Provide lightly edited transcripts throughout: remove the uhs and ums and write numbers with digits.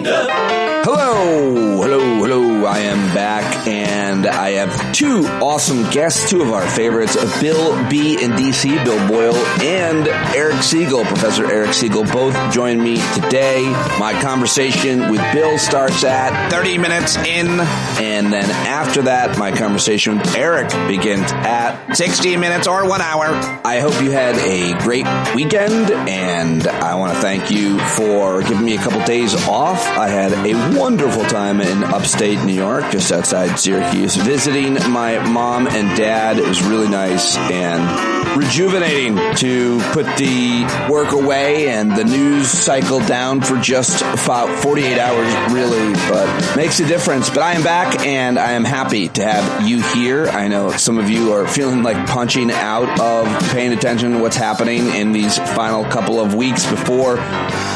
stand up. Hello. I am back, and I have two awesome guests, two of our favorites, Bill B. in DC, Bill Boyle, and Eric Segall, Professor Eric Segall, both join me today. My conversation with Bill starts at 30 minutes in. And then after that, my conversation with Eric begins at 60 minutes or 1 hour. I hope you had a great weekend, and I want to thank you for giving me a couple days off. I had a wonderful time in upstate New York, just outside Syracuse, visiting my mom and dad. It was really nice and rejuvenating to put the work away and the news cycle down for just about 48 hours, really, but makes a difference. But I am back, and I am happy to have you here. I know some of you are feeling like punching out of paying attention to what's happening in these final couple of weeks before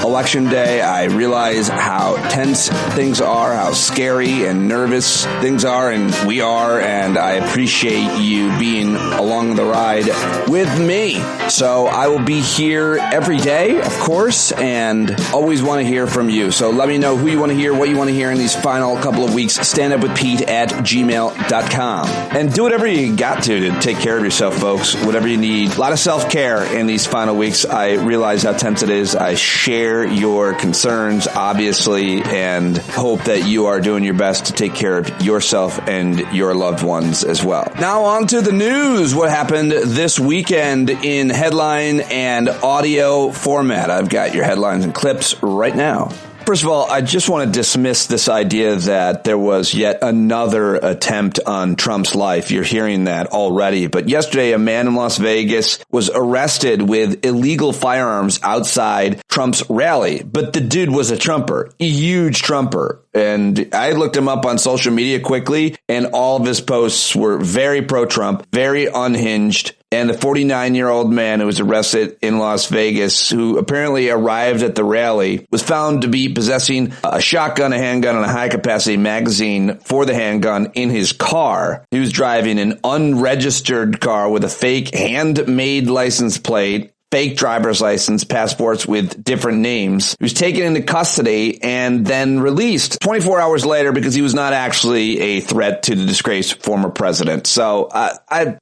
Election Day. I realize how tense things are, how scary and nervous things are, and we are, and I appreciate you being along the ride with me. So I will be here every day, of course, and always want to hear from you. So let me know who you want to hear, what you want to hear in these final couple of weeks. standupwithpete@gmail.com. And do whatever you got to take care of yourself, folks. Whatever you need. A lot of self-care in these final weeks. I realize how tense it is. I share your concerns, obviously, and hope that you are doing your best to take care of yourself and your loved ones as well. Now on to the news. What happened this weekend in headline and audio format? I've got your headlines and clips right now. First of all, I just want to dismiss this idea that there was yet another attempt on Trump's life. You're hearing that already. But yesterday, a man in Las Vegas was arrested with illegal firearms outside Trump's rally. But the dude was a Trumper, a huge Trumper. And I looked him up on social media quickly, and all of his posts were very pro-Trump, very unhinged. And the 49-year-old man who was arrested in Las Vegas, who apparently arrived at the rally, was found to be possessing a shotgun, a handgun, and a high-capacity magazine for the handgun in his car. He was driving an unregistered car with a fake handmade license plate, fake driver's license, passports with different names. He was taken into custody and then released 24 hours later because he was not actually a threat to the disgraced former president. So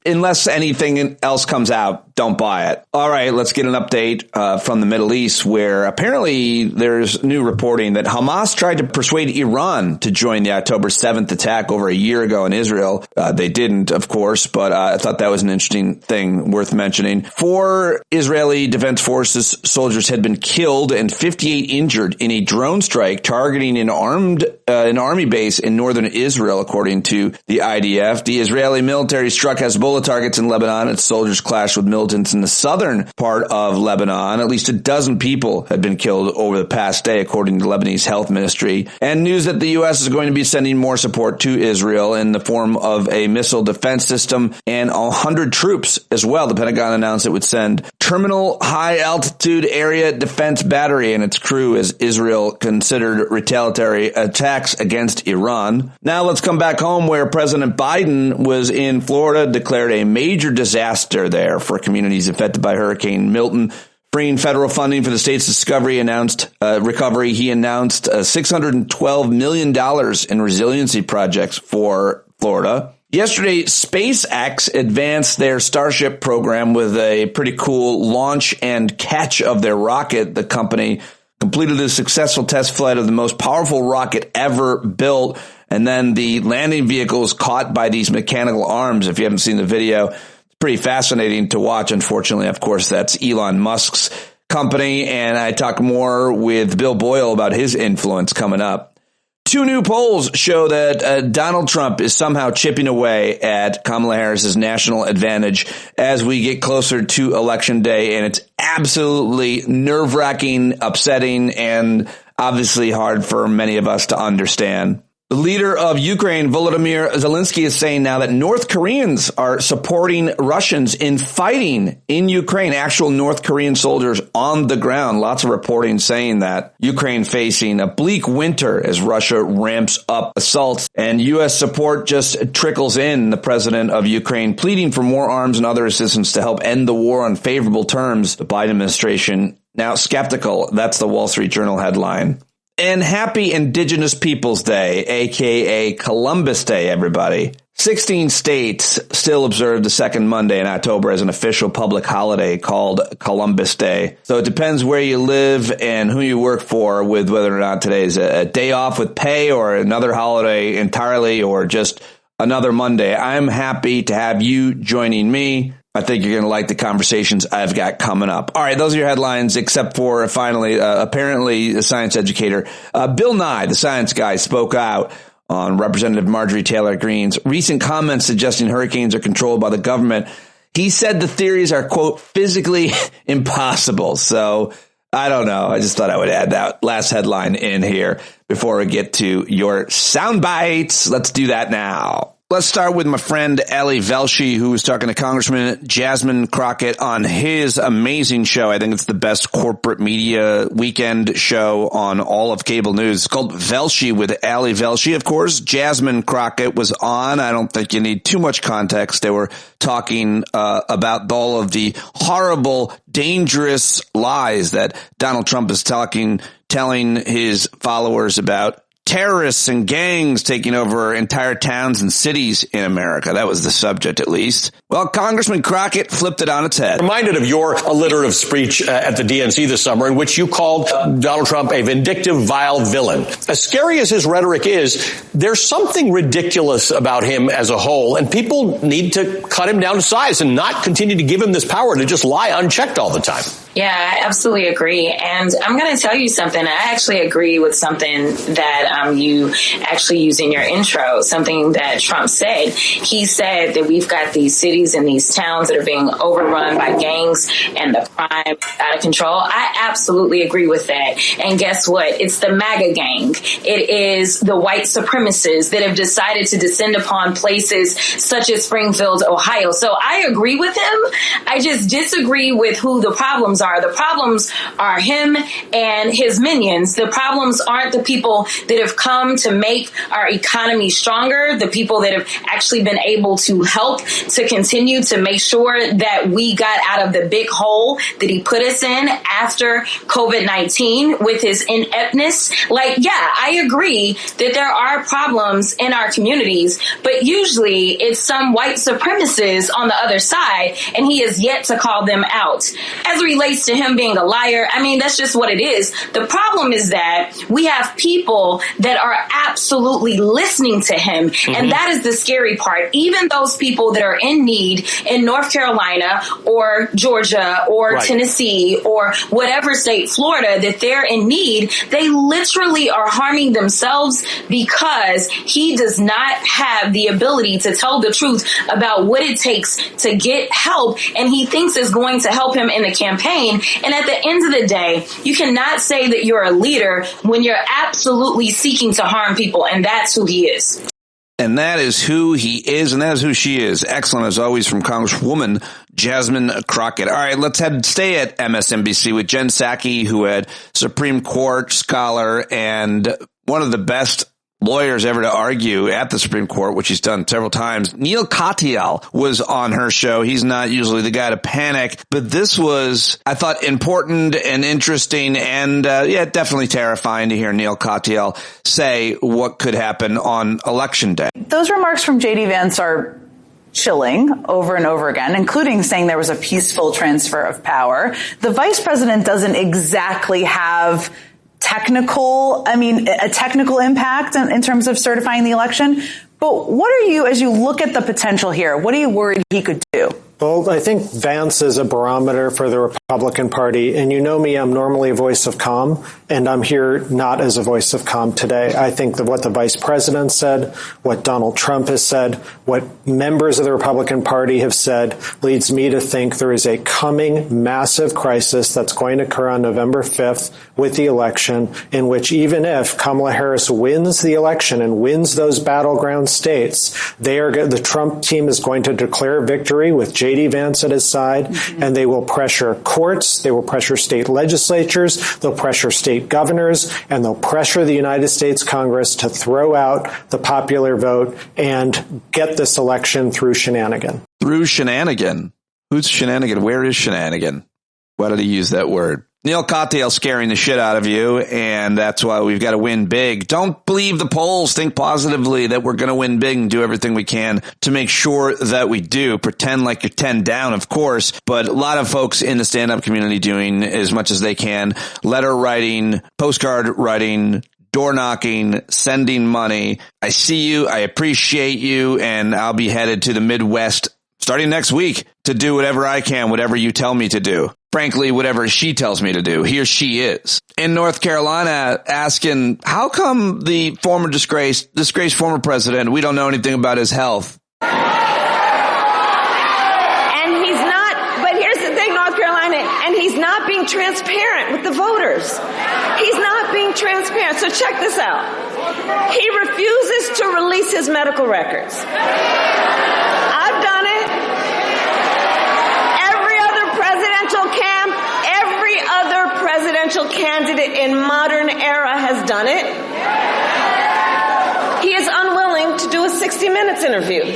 unless anything else comes out, don't buy it. All right, let's get an update from the Middle East, where apparently there's new reporting that Hamas tried to persuade Iran to join the October 7th attack over a year ago in Israel. They didn't, of course, but I thought that was an interesting thing worth mentioning. 4 Israeli Defense Forces soldiers had been killed and 58 injured in a drone strike targeting an army base in northern Israel, according to the IDF. The Israeli military struck Hezbollah targets in Lebanon. Its soldiers clashed with militants in the southern part of Lebanon. At least a dozen people had been killed over the past day, according to Lebanese health ministry. And news that the U.S. is going to be sending more support to Israel in the form of a missile defense system and 100 troops as well. The Pentagon announced it would send Terminal High Altitude Area Defense Battery and its crew as Israel considered retaliatory attacks against Iran. Now let's come back home, where President Biden was in Florida, declared a major disaster there for communities affected by Hurricane Milton, freeing federal funding for the state's recovery. He announced $612 million in resiliency projects for Florida. Yesterday, SpaceX advanced their Starship program with a pretty cool launch and catch of their rocket. The company completed a successful test flight of the most powerful rocket ever built, and then the landing vehicle was caught by these mechanical arms. If you haven't seen the video, it's pretty fascinating to watch. Unfortunately, of course, that's Elon Musk's company, and I talk more with Bill Boyle about his influence coming up. 2 new polls show that Donald Trump is somehow chipping away at Kamala Harris's national advantage as we get closer to Election Day, and it's absolutely nerve-wracking, upsetting, and obviously hard for many of us to understand. The leader of Ukraine, Volodymyr Zelensky, is saying now that North Koreans are supporting Russians in fighting in Ukraine, actual North Korean soldiers on the ground. Lots of reporting saying that Ukraine facing a bleak winter as Russia ramps up assaults, and U.S. support just trickles in. The president of Ukraine pleading for more arms and other assistance to help end the war on favorable terms. The Biden administration now skeptical. That's the Wall Street Journal headline. And happy Indigenous Peoples Day, aka Columbus Day, everybody. 16 states still observe the second Monday in October as an official public holiday called Columbus Day. So it depends where you live and who you work for with whether or not today is a day off with pay or another holiday entirely or just another Monday. I'm happy to have you joining me. I think you're going to like the conversations I've got coming up. All right, those are your headlines, except for finally, apparently a science educator. Bill Nye, the science guy, spoke out on Representative Marjorie Taylor Greene's recent comments suggesting hurricanes are controlled by the government. He said the theories are, quote, physically impossible. So I don't know. I just thought I would add that last headline in here before we get to your sound bites. Let's do that now. Let's start with my friend Ali Velshi, who was talking to Congressman Jasmine Crockett on his amazing show. I think it's the best corporate media weekend show on all of cable news. It's called Velshi with Ali Velshi. Of course, Jasmine Crockett was on. I don't think you need too much context. They were talking about all of the horrible, dangerous lies that Donald Trump is telling his followers about terrorists and gangs taking over entire towns and cities in America. That was the subject, at least. Well, Congressman Crockett flipped it on its head. Reminded of your alliterative speech at the DNC this summer in which you called Donald Trump a vindictive, vile villain. As scary as his rhetoric is, there's something ridiculous about him as a whole, and people need to cut him down to size and not continue to give him this power to just lie unchecked all the time. Yeah, I absolutely agree. And I'm going to tell you something. I actually agree with something that you actually used in your intro, something that Trump said. He said that we've got these cities and these towns that are being overrun by gangs and the crime out of control. I absolutely agree with that. And guess what? It's the MAGA gang. It is the white supremacists that have decided to descend upon places such as Springfield, Ohio. So I agree with him. I just disagree with who the problems are. The problems are him and his minions. The problems aren't the people that have come to make our economy stronger, the people that have actually been able to help to continue to make sure that we got out of the big hole that he put us in after COVID-19 with his ineptness. Like, yeah, I agree that there are problems in our communities, but usually it's some white supremacists on the other side, and he has yet to call them out. As it relates to him being a liar, I mean, that's just what it is. The problem is that we have people that are absolutely listening to him. And that is the scary part. Even those people that are in need in North Carolina or Georgia or Tennessee or whatever state, Florida, that they're in need, they literally are harming themselves because he does not have the ability to tell the truth about what it takes to get help. And he thinks is going to help him in the campaign. And at the end of the day, you cannot say that you're a leader when you're absolutely seeking to harm people. And that's who he is. And that is who he is, and that is who she is. Excellent, as always, from Congresswoman Jasmine Crockett. All right, let's stay at MSNBC with Jen Psaki, who had Supreme Court scholar and one of the best lawyers ever to argue at the Supreme Court, which he's done several times. Neil Katyal was on her show. He's not usually the guy to panic, but this was, I thought, important and interesting and, definitely terrifying to hear Neil Katyal say what could happen on Election Day. Those remarks from J.D. Vance are chilling over and over again, including saying there was a peaceful transfer of power. The vice president doesn't exactly have a technical impact in terms of certifying the election. But what are you, as you look at the potential here, what are you worried he could do? Well, I think Vance is a barometer for the Republican Party. And you know me, I'm normally a voice of calm, and I'm here not as a voice of calm today. I think that what the vice president said, what Donald Trump has said, what members of the Republican Party have said leads me to think there is a coming massive crisis that's going to occur on November 5th with the election, in which even if Kamala Harris wins the election and wins those battleground states, the Trump team is going to declare victory with J.D. Vance at his side, and they will pressure courts, they will pressure state legislatures, they'll pressure state governors, and they'll pressure the United States Congress to throw out the popular vote and get this election through shenanigan. Through shenanigan? Who's shenanigan? Where is shenanigan? Why did he use that word? Neil Cocktail scaring the shit out of you, and that's why we've got to win big. Don't believe the polls. Think positively that we're going to win big and do everything we can to make sure that we do. Pretend like you're 10 down, of course, but a lot of folks in the stand-up community doing as much as they can. Letter writing, postcard writing, door knocking, sending money. I see you. I appreciate you, and I'll be headed to the Midwest starting next week to do whatever I can, whatever you tell me to do. Frankly, whatever she tells me to do. Here she is. In North Carolina, asking, how come the former disgraced former president, we don't know anything about his health? And he's not, but here's the thing, North Carolina, and he's not being transparent with the voters. He's not being transparent. So check this out. He refuses to release his medical records. I've done it. Every other presidential candidate in modern era has done it. He is unwilling to do a 60 Minutes interview. Like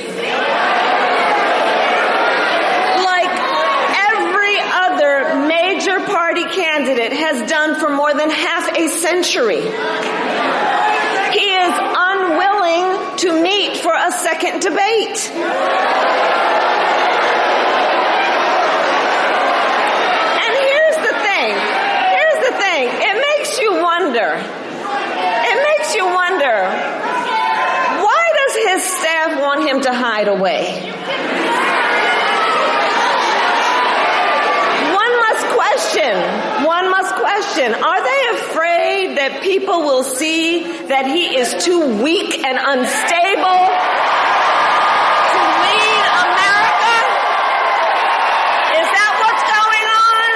every other major party candidate has done for more than half a century. He is unwilling to meet for a second debate. It makes you wonder, why does his staff want him to hide away? One must question, are they afraid that people will see that he is too weak and unstable to lead America? Is that what's going on?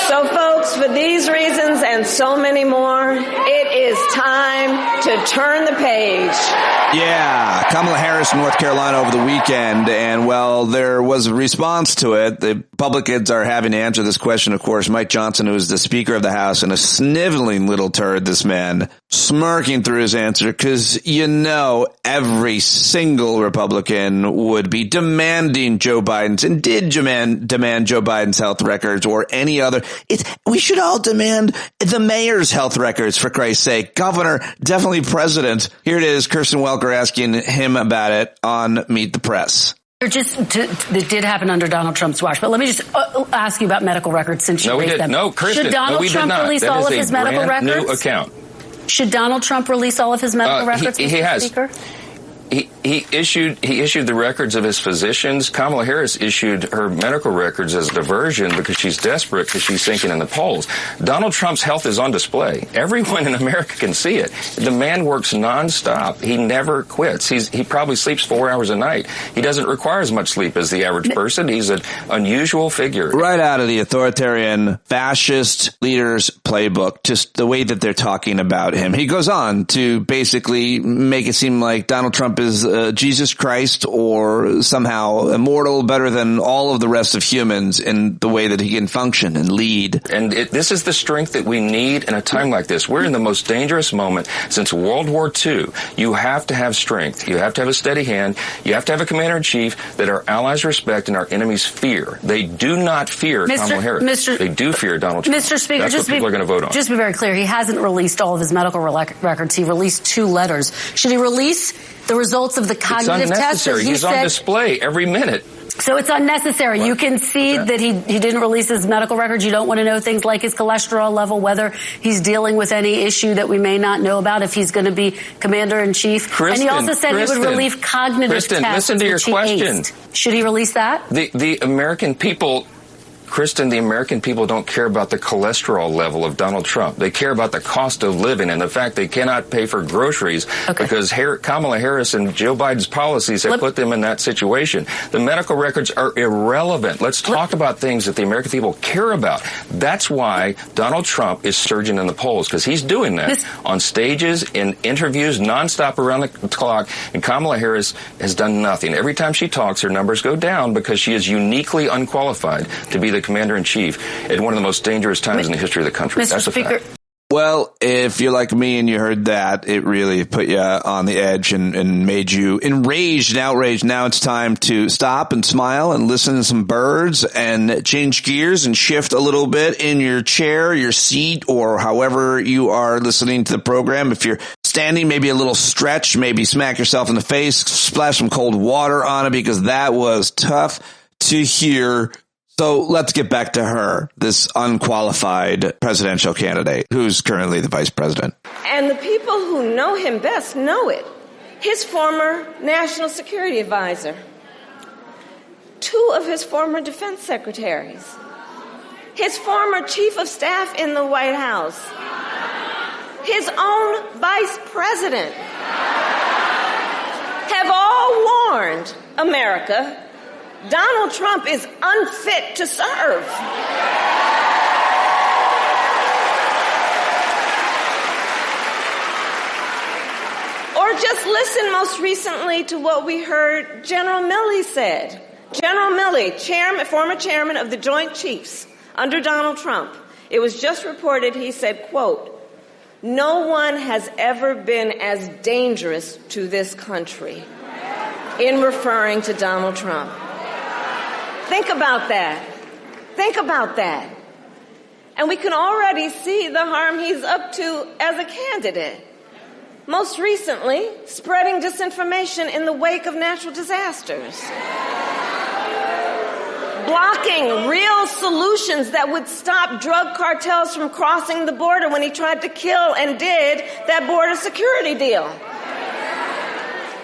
So folks, for these reasons and so many more, it is time to turn the page. Yeah, Kamala Harris in North Carolina over the weekend, and well, there was a response to it. The Republicans are having to answer this question, of course. Mike Johnson, who is the Speaker of the House, and a sniveling little turd, this man, smirking through his answer, because you know every single Republican would be demanding Joe Biden's, and did demand Joe Biden's health records or any other. We should all demand the mayor's health records, for Christ's sake. Governor, definitely president. Here it is, Kirsten Welker asking him about it on Meet the Press. It did happen under Donald Trump's watch, but let me just ask you about medical records since you raised them. No, Kirsten, should Donald Trump release all of his medical records? New account. Should Donald Trump release all of his medical records? He has. Speaker? He issued the records of his physicians. Kamala Harris issued her medical records as a diversion because she's desperate, because she's sinking in the polls. Donald Trump's health is on display. Everyone in America can see it. The man works nonstop. He never quits. He probably sleeps 4 hours a night. He doesn't require as much sleep as the average person. He's an unusual figure. Right out of the authoritarian fascist leaders playbook, just the way that they're talking about him. He goes on to basically make it seem like Donald Trump is Jesus Christ, or somehow immortal, better than all of the rest of humans in the way that he can function and lead. And this is the strength that we need in a time like this. We're in the most dangerous moment since World War II. You have to have strength. You have to have a steady hand. You have to have a commander-in-chief that our allies respect and our enemies fear. They do not fear Kamala Harris. They do fear Donald Trump. Mr. Speaker, that's what people are going to vote on. Just to be very clear, he hasn't released all of his medical records. He released 2 letters. Should he release the results of the cognitive test? He's on display every minute. So it's unnecessary. Well, you concede that he didn't release his medical records. You don't want to know things like his cholesterol level, whether he's dealing with any issue that we may not know about, if he's going to be commander-in-chief. And he also said he would release cognitive tests. Listen to your question. Should he release that? The American people... Kristen, the American people don't care about the cholesterol level of Donald Trump. They care about the cost of living and the fact they cannot pay for groceries because Kamala Harris and Joe Biden's policies have put them in that situation. The medical records are irrelevant. Let's talk about things that the American people care about. That's why Donald Trump is surging in the polls, because he's doing that on stages, in interviews, nonstop around the clock, and Kamala Harris has done nothing. Every time she talks, her numbers go down because she is uniquely unqualified to be the commander-in-chief at one of the most dangerous times in the history of the country. Mr. Speaker. Well, if you're like me and you heard that, it really put you on the edge and made you enraged and outraged. Now it's time to stop and smile and listen to some birds and change gears and shift a little bit in your chair, your seat, or however you are listening to the program. If you're standing, maybe a little stretch, maybe smack yourself in the face, splash some cold water on it, because that was tough to hear. So let's get back to her, this unqualified presidential candidate who's currently the vice president. And the people who know him best know it. His former national security advisor, 2 of his former defense secretaries, his former chief of staff in the White House, his own vice president have all warned America Donald Trump is unfit to serve. Or just listen most recently to what we heard General Milley said. General Milley, former chairman of the Joint Chiefs under Donald Trump. It was just reported, he said, quote, "No one has ever been as dangerous to this country," in referring to Donald Trump. Think about that. Think about that. And we can already see the harm he's up to as a candidate. Most recently, spreading disinformation in the wake of natural disasters. Blocking real solutions that would stop drug cartels from crossing the border when he tried to kill and did that border security deal.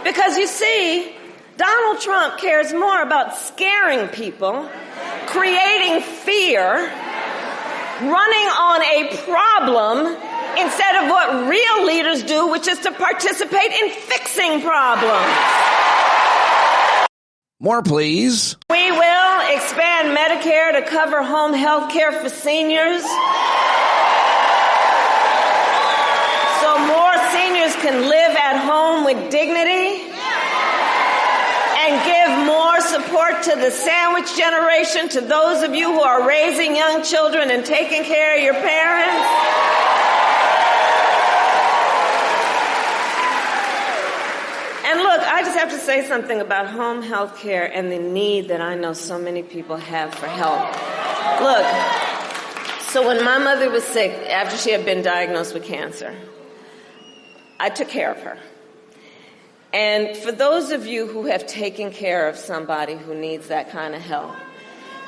Because you see, Donald Trump cares more about scaring people, creating fear, running on a problem instead of what real leaders do, which is to participate in fixing problems. More, please. We will expand Medicare to cover home health care for seniors, so more seniors can live at home with dignity, and give more support to the sandwich generation, to those of you who are raising young children and taking care of your parents. And look, I just have to say something about home health care and the need that I know so many people have for help. Look, so when my mother was sick, after she had been diagnosed with cancer, I took care of her. And for those of you who have taken care of somebody who needs that kind of help,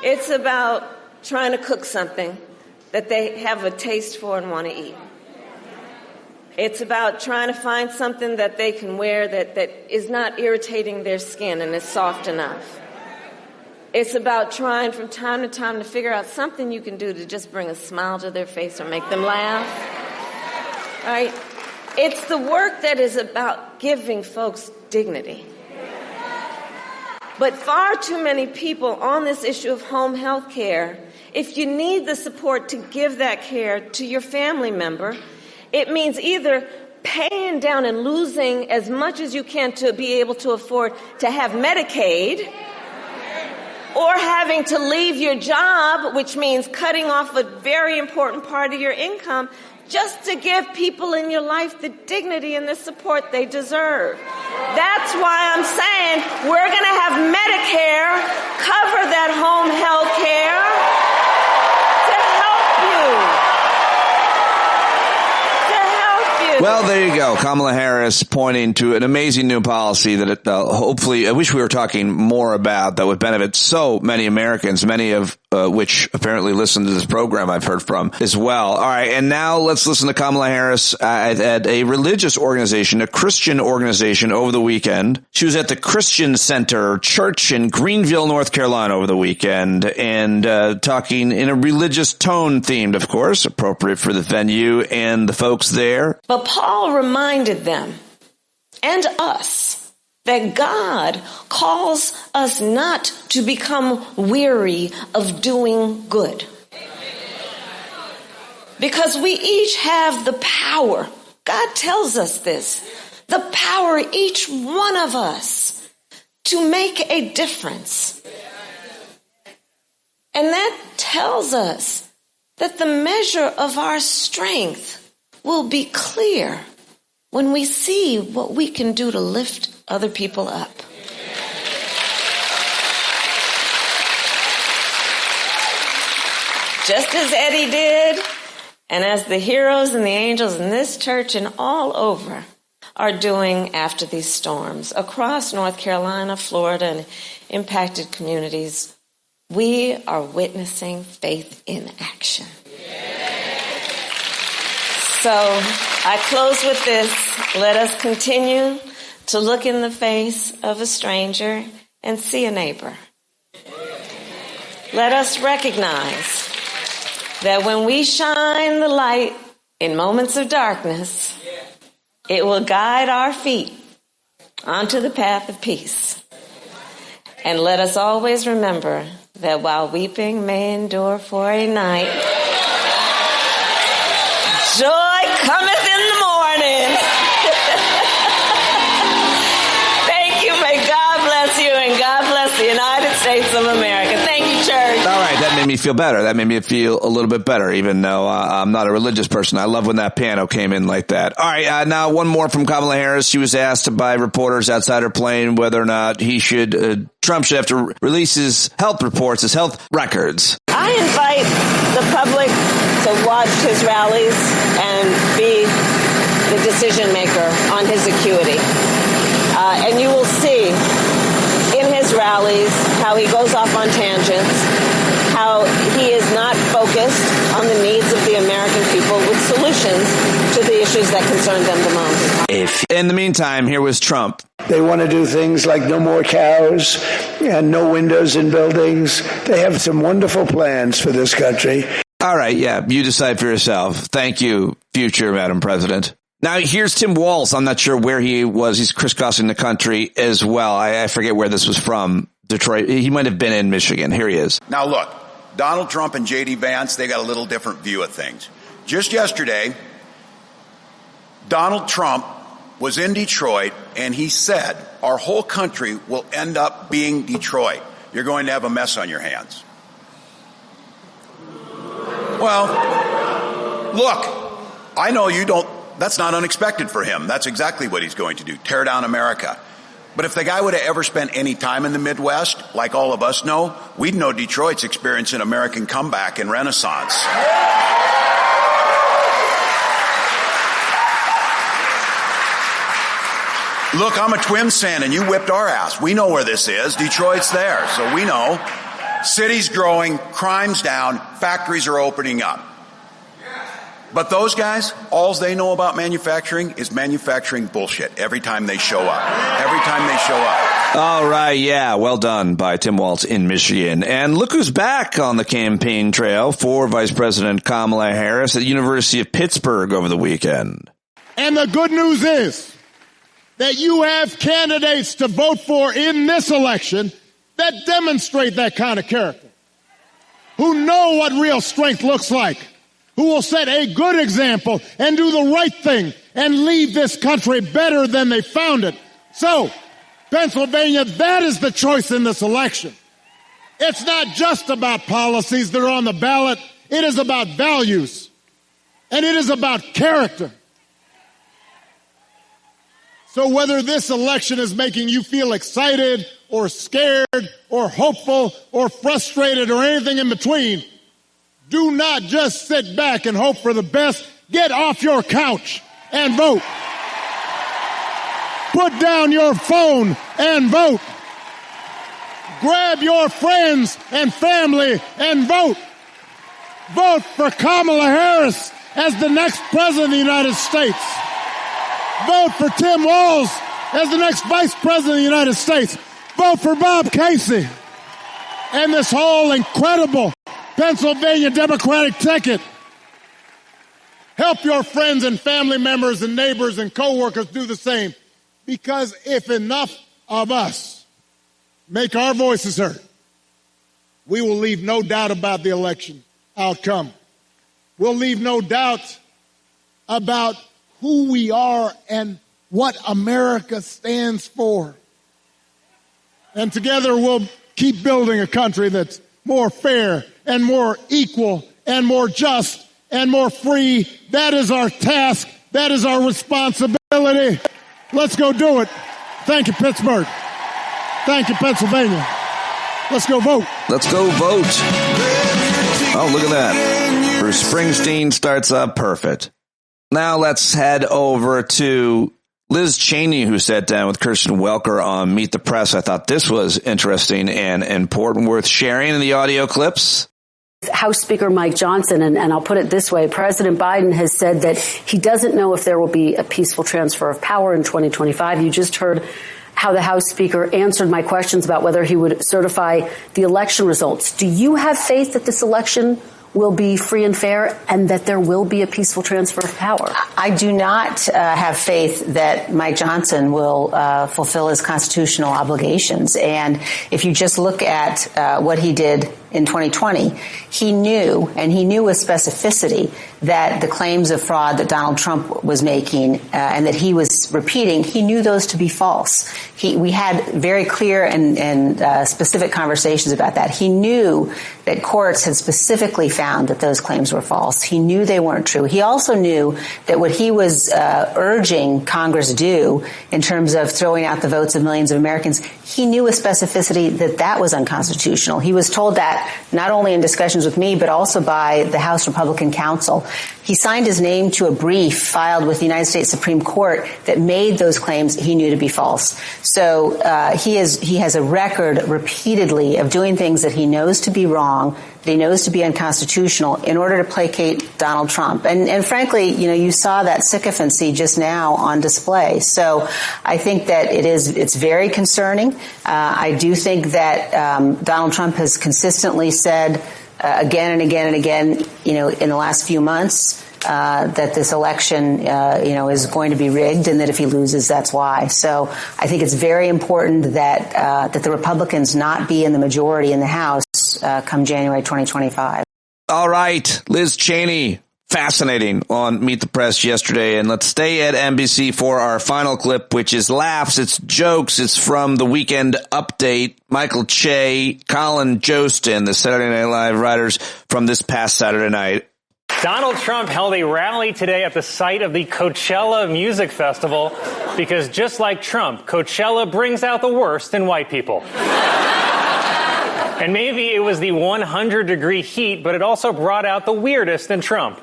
it's about trying to cook something that they have a taste for and want to eat. It's about trying to find something that they can wear that is not irritating their skin and is soft enough. It's about trying from time to time to figure out something you can do to just bring a smile to their face or make them laugh. Right? It's the work that is about giving folks dignity. But far too many people on this issue of home health care, if you need the support to give that care to your family member, it means either paying down and losing as much as you can to be able to afford to have Medicaid, or having to leave your job, which means cutting off a very important part of your income, just to give people in your life the dignity and the support they deserve. That's why I'm saying we're going to have Medicare cover that home health care to help you. Well, there you go. Kamala Harris pointing to an amazing new policy that hopefully, I wish we were talking more about, that would benefit so many Americans, many of which apparently listen to this program I've heard from as well. All right. And now let's listen to Kamala Harris at a religious organization, a Christian organization over the weekend. She was at the Christian Center Church in Greenville, North Carolina over the weekend, and talking in a religious tone, themed, of course, appropriate for the venue and the folks there. But Paul reminded them and us that God calls us not to become weary of doing good. Because we each have the power. God tells us this. The power, each one of us, to make a difference. And that tells us that the measure of our strength will be clear when we see what we can do to lift other people up. Just as Eddie did, and as the heroes and the angels in this church and all over are doing after these storms across North Carolina, Florida, and impacted communities, we are witnessing faith in action. So I close with this. Let us continue to look in the face of a stranger and see a neighbor. Let us recognize that when we shine the light in moments of darkness, it will guide our feet onto the path of peace. And let us always remember that while weeping may endure for a night, joy cometh in the morning. Thank you. May God bless you, and God bless the United States of America. Thank you, church. All right, that made me feel better. That made me feel a little bit better, even though I'm not a religious person. I love when that piano came in like that. All right, now one more from Kamala Harris. She was asked by reporters outside her plane whether or not Trump should have to release his health reports, his health records. I invite the public to watch his rallies and be the decision maker on his acuity. And you will see in his rallies how he goes off on tangents, how he is not focused on the needs of the American people with solutions to the issues that concern them the most. In the meantime, here was Trump. They want to do things like no more cows and no windows in buildings. They have some wonderful plans for this country. All right, yeah, you decide for yourself. Thank you, future Madam President. Now, here's Tim Walz. I'm not sure where he was. He's crisscrossing the country as well. I forget where this was from. Detroit. He might have been in Michigan. Here he is. Now, look, Donald Trump and J.D. Vance, they got a little different view of things. Just yesterday, Donald Trump was in Detroit, and he said, our whole country will end up being Detroit. You're going to have a mess on your hands. Well, look, I know you don't. That's not unexpected for him. That's exactly what he's going to do, tear down America. But if the guy would have ever spent any time in the Midwest, like all of us know, we'd know Detroit's experiencing an American comeback and renaissance. Look, I'm a Twins fan, and you whipped our ass. We know where this is. Detroit's there, so we know. City's growing, crime's down, factories are opening up. But those guys, all they know about manufacturing is manufacturing bullshit every time they show up. Every time they show up. All right, yeah, well done by Tim Walz in Michigan. And look who's back on the campaign trail for Vice President Kamala Harris at the University of Pittsburgh over the weekend. And the good news is that you have candidates to vote for in this election that demonstrate that kind of character, who know what real strength looks like, who will set a good example and do the right thing and leave this country better than they found it. So, Pennsylvania, that is the choice in this election. It's not just about policies that are on the ballot. It is about values. And it is about character. So whether this election is making you feel excited or scared or hopeful or frustrated or anything in between, do not just sit back and hope for the best. Get off your couch and vote. Put down your phone and vote. Grab your friends and family and vote. Vote for Kamala Harris as the next president of the United States. Vote for Tim Walz as the next vice president of the United States. Vote for Bob Casey and this whole incredible Pennsylvania Democratic ticket. Help your friends and family members and neighbors and coworkers do the same. Because if enough of us make our voices heard, we will leave no doubt about the election outcome. We'll leave no doubt about who we are and what America stands for. And together we'll keep building a country that's more fair and more equal and more just and more free. That is our task. That is our responsibility. Let's go do it. Thank you, Pittsburgh. Thank you, Pennsylvania. Let's go vote. Let's go vote. Oh, look at that. Bruce Springsteen starts up perfect. Now let's head over to Liz Cheney, who sat down with Kirsten Welker on Meet the Press. I thought this was interesting and important, worth sharing in the audio clips. House Speaker Mike Johnson, and I'll put it this way, President Biden has said that he doesn't know if there will be a peaceful transfer of power in 2025. You just heard how the House Speaker answered my questions about whether he would certify the election results. Do you have faith that this election will be free and fair and that there will be a peaceful transfer of power? I do not have faith that Mike Johnson will fulfill his constitutional obligations. And if you just look at what he did in 2020, he knew with specificity that the claims of fraud that Donald Trump was making and that he was repeating, he knew those to be false. We had very clear and specific conversations about that. He knew that courts had specifically found that those claims were false. He knew they weren't true. He also knew that what he was urging Congress do in terms of throwing out the votes of millions of Americans, he knew with specificity that that was unconstitutional. He was told that not only in discussions with me, but also by the House Republican Counsel. He signed his name to a brief filed with the United States Supreme Court that made those claims he knew to be false. So he has a record repeatedly of doing things that he knows to be wrong, that he knows to be unconstitutional in order to placate Donald Trump. And frankly, you saw that sycophancy just now on display. So I think that it's very concerning. I do think that Donald Trump has consistently said again and again and again, in the last few months, that this election, is going to be rigged, and that if he loses, that's why. So I think it's very important that the Republicans not be in the majority in the House come January 2025. All right, Liz Cheney, fascinating on Meet the Press yesterday. And let's stay at NBC for our final clip, which is laughs, it's jokes. It's from the Weekend Update. Michael Che, Colin Josten, the Saturday Night Live writers from this past Saturday night. Donald Trump held a rally today at the site of the Coachella Music Festival because just like Trump, Coachella brings out the worst in white people. And maybe it was the 100-degree heat, but it also brought out the weirdest in Trump.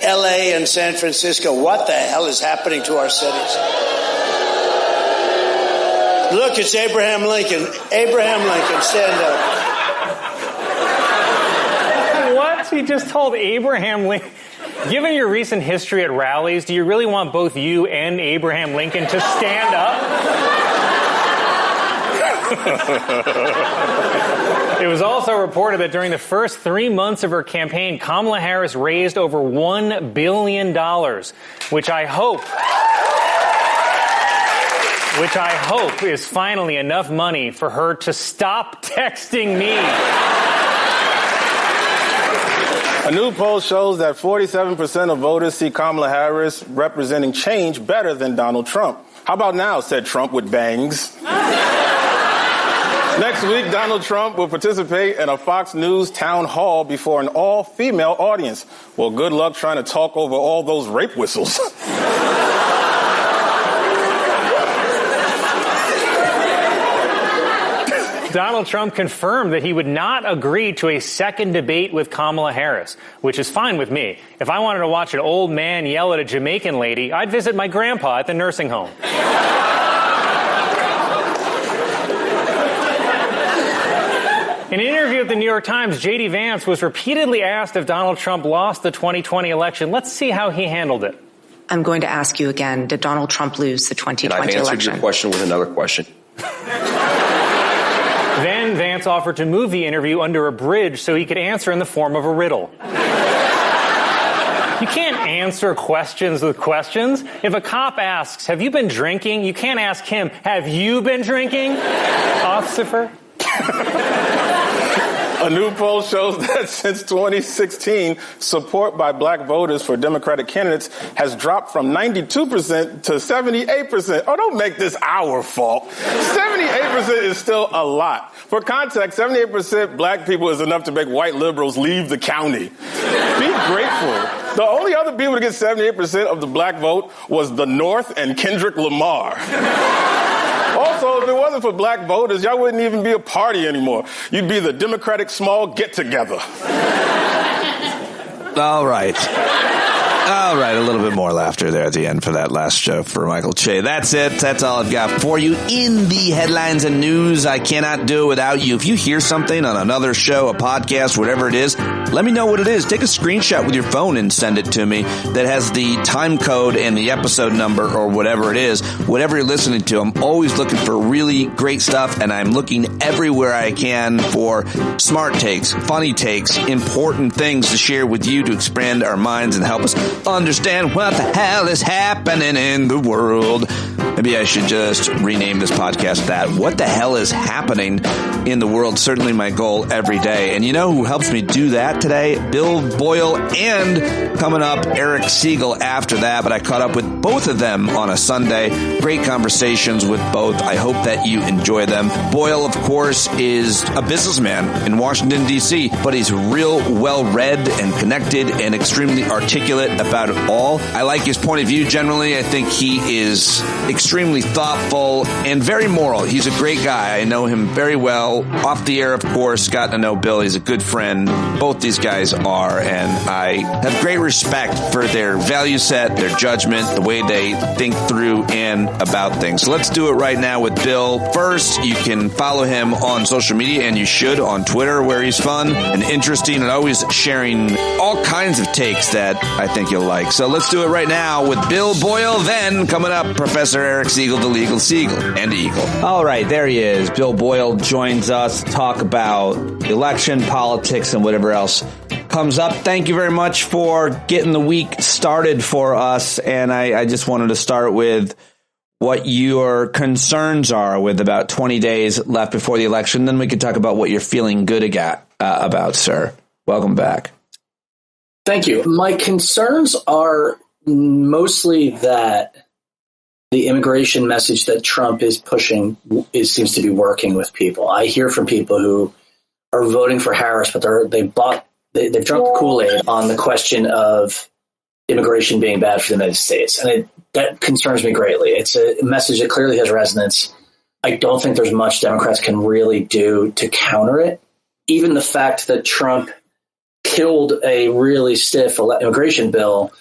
L.A. and San Francisco, what the hell is happening to our cities? Look, it's Abraham Lincoln. Abraham Lincoln, stand up. What? He just told Abraham Lincoln. Given your recent history at rallies, do you really want both you and Abraham Lincoln to stand up? It was also reported that during the first 3 months of her campaign, Kamala Harris raised over $1 billion, which I hope is finally enough money for her to stop texting me. A new poll shows that 47% of voters see Kamala Harris representing change better than Donald Trump. How about now, said Trump with bangs. Next week, Donald Trump will participate in a Fox News town hall before an all-female audience. Well, good luck trying to talk over all those rape whistles. Donald Trump confirmed that he would not agree to a second debate with Kamala Harris, which is fine with me. If I wanted to watch an old man yell at a Jamaican lady, I'd visit my grandpa at the nursing home. In an interview with the New York Times, J.D. Vance was repeatedly asked if Donald Trump lost the 2020 election. Let's see how he handled it. I'm going to ask you again, did Donald Trump lose the 2020 election? I've answered your question with another question. Then Vance offered to move the interview under a bridge so he could answer in the form of a riddle. You can't answer questions with questions. If a cop asks, have you been drinking? You can't ask him, have you been drinking, officer? A new poll shows that since 2016, support by black voters for Democratic candidates has dropped from 92% to 78%. Oh, don't make this our fault. 78% is still a lot. For context, 78% black people is enough to make white liberals leave the county. Be grateful. The only other people to get 78% of the black vote was the North and Kendrick Lamar. Also, if it wasn't for black voters, y'all wouldn't even be a party anymore. You'd be the Democratic small get-together. All right. A little bit more laughter there at the end for that last joke for Michael Che. That's it. That's all I've got for you in the headlines and news. I cannot do it without you. If you hear something on another show, a podcast, whatever it is, let me know what it is. Take a screenshot with your phone and send it to me that has the time code and the episode number or whatever it is. Whatever you're listening to, I'm always looking for really great stuff, and I'm looking everywhere I can for smart takes, funny takes, important things to share with you to expand our minds and help us understand what the hell is happening in the world. Maybe I should just rename this podcast that. What the hell is happening in the world? Certainly my goal every day. And you know who helps me do that today? Bill Boyle, and coming up, Eric Segall after that. But I caught up with both of them on a Sunday. Great conversations with both. I hope that you enjoy them. Boyle, of course, is a businessman in Washington, D.C., but he's real well-read and connected and extremely articulate about it all. I like his point of view generally. I think he is extremely thoughtful and very moral. He's a great guy. I know him very well. Off the air, of course, got to know Bill. He's a good friend. Both these guys are, and I have great respect for their value set, their judgment, the way they think through and about things. So let's do it right now with Bill. First, you can follow him on social media, and you should on Twitter, where he's fun and interesting and always sharing all kinds of takes that I think you'll like. So let's do it right now with Bill Boyle. Then coming up, Professor Eric Segall, the legal Seagull and Eagle. All right, there he is. Bill Boyle joins us to talk about election, politics, and whatever else comes up. Thank you very much for getting the week started for us. And I just wanted to start with what your concerns are with about 20 days left before the election. Then we can talk about what you're feeling good about, sir. Welcome back. Thank you. My concerns are mostly that the immigration message that Trump is pushing seems to be working with people. I hear from people who are voting for Harris, but they've drunk the Kool-Aid on the question of immigration being bad for the United States. And that concerns me greatly. It's a message that clearly has resonance. I don't think there's much Democrats can really do to counter it. Even the fact that Trump killed a really stiff immigration bill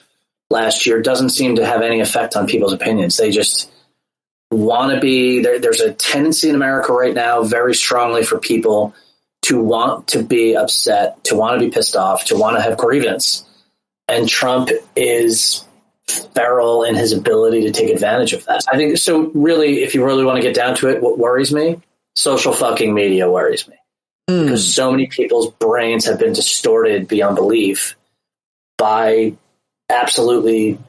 last year doesn't seem to have any effect on people's opinions. They just want to be there. There's a tendency in America right now very strongly for people to want to be upset, to want to be pissed off, to want to have grievance. And Trump is feral in his ability to take advantage of that. I think so. Really, if you really want to get down to it, what worries me, social fucking media worries me. Because so many people's brains have been distorted beyond belief by absolutely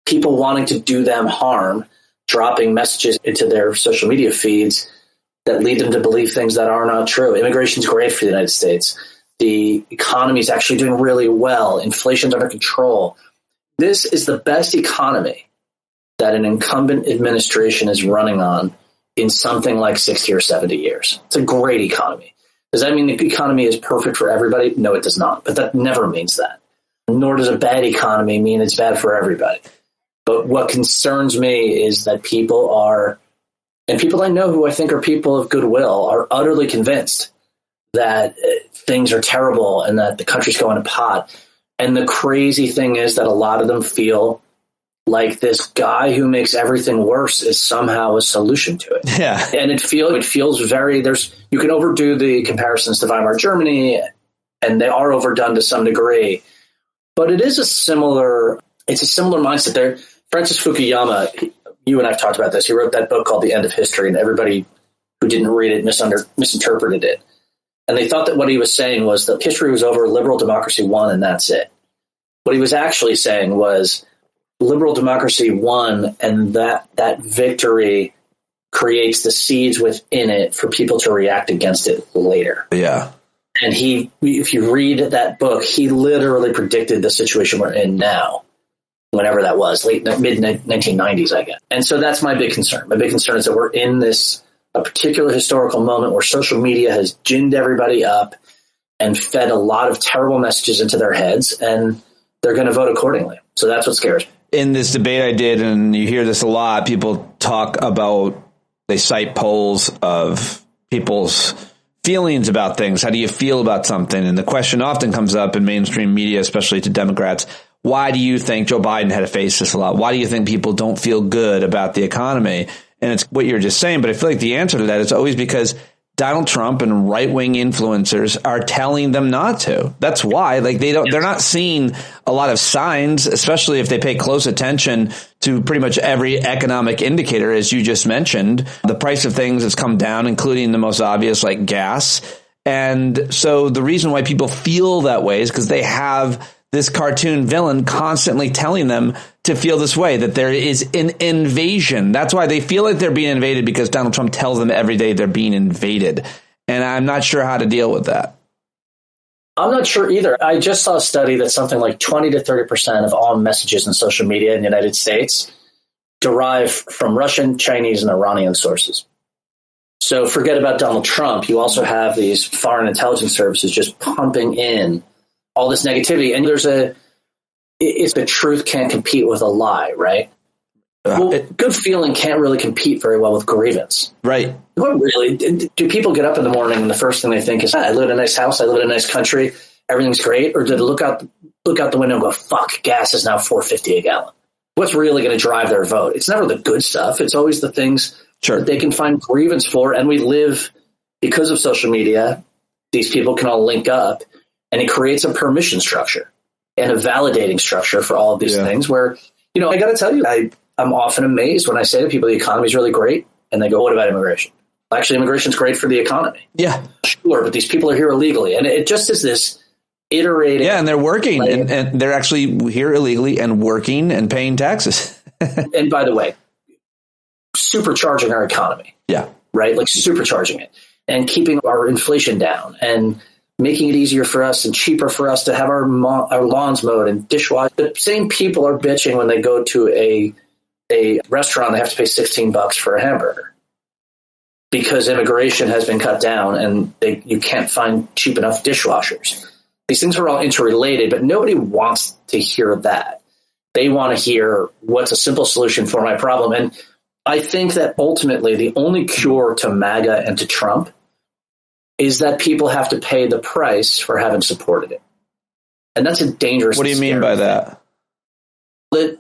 people wanting to do them harm, dropping messages into their social media feeds that lead them to believe things that are not true. Immigration is great for the United States. The economy is actually doing really well. Inflation's under control. This is the best economy that an incumbent administration is running on in something like 60 or 70 years. It's a great economy. Does that mean the economy is perfect for everybody? No, it does not. But that never means that. Nor does a bad economy mean it's bad for everybody. But what concerns me is that people are, and people I know who I think are people of goodwill, are utterly convinced that things are terrible and that the country's going to pot. And the crazy thing is that a lot of them feel like this guy who makes everything worse is somehow a solution to it. Yeah. And it feels very, you can overdo the comparisons to Weimar Germany, and they are overdone to some degree, but it is a similar mindset there. Francis Fukuyama, you and I have talked about this. He wrote that book called The End of History, and everybody who didn't read it misinterpreted it. And they thought that what he was saying was that history was over, liberal democracy won, and that's it. What he was actually saying was liberal democracy won, and that victory creates the seeds within it for people to react against it later. Yeah. And if you read that book, he literally predicted the situation we're in now, whenever that was, mid-1990s, I guess. And so that's my big concern. My big concern is that we're in a particular historical moment where social media has ginned everybody up and fed a lot of terrible messages into their heads. And they're going to vote accordingly. So that's what scares me. In this debate I did, and you hear this a lot, people talk about, they cite polls of people's feelings about things. How do you feel about something? And the question often comes up in mainstream media, especially to Democrats. Why do you think Joe Biden had to face this a lot? Why do you think people don't feel good about the economy? And it's what you're just saying. But I feel like the answer to that is always because Donald Trump and right-wing influencers are telling them not to. That's why, like, they're not seeing a lot of signs, especially if they pay close attention to pretty much every economic indicator, as you just mentioned. The price of things has come down, including the most obvious, like gas. And so the reason why people feel that way is because they have this cartoon villain constantly telling them to feel this way, that there is an invasion. That's why they feel like they're being invaded, because Donald Trump tells them every day they're being invaded. And I'm not sure how to deal with that. I'm not sure either. I just saw a study that something like 20 to 30% of all messages in social media in the United States derive from Russian, Chinese, and Iranian sources. So forget about Donald Trump. You also have these foreign intelligence services just pumping in all this negativity. And it's the truth can't compete with a lie, right? Good feeling can't really compete very well with grievance. Right. What really? Do people get up in the morning and the first thing they think is, I live in a nice house, I live in a nice country, everything's great? Or do they look out the window and go, fuck, gas is now $4.50 a gallon? What's really going to drive their vote? It's never the good stuff. It's always the things that they can find grievance for. And we live, because of social media, these people can all link up, and it creates a permission structure and a validating structure for all of these things where, I got to tell you, I'm often amazed when I say to people the economy is really great, and they go, what about immigration? Actually, immigration is great for the economy. Yeah. Sure, but these people are here illegally. And it just is this iterating. Yeah, and they're working, and they're actually here illegally and working and paying taxes. And by the way, supercharging our economy. Yeah. Right? Like supercharging it and keeping our inflation down and making it easier for us and cheaper for us to have our lawns mowed and dishwashed. The same people are bitching when they go to a restaurant, they have to pay $16 for a hamburger because immigration has been cut down and you can't find cheap enough dishwashers. These things are all interrelated, but nobody wants to hear that. They want to hear what's a simple solution for my problem. And I think that ultimately the only cure to MAGA and to Trump is that people have to pay the price for having supported it. And that's a dangerous What do you mean by that? The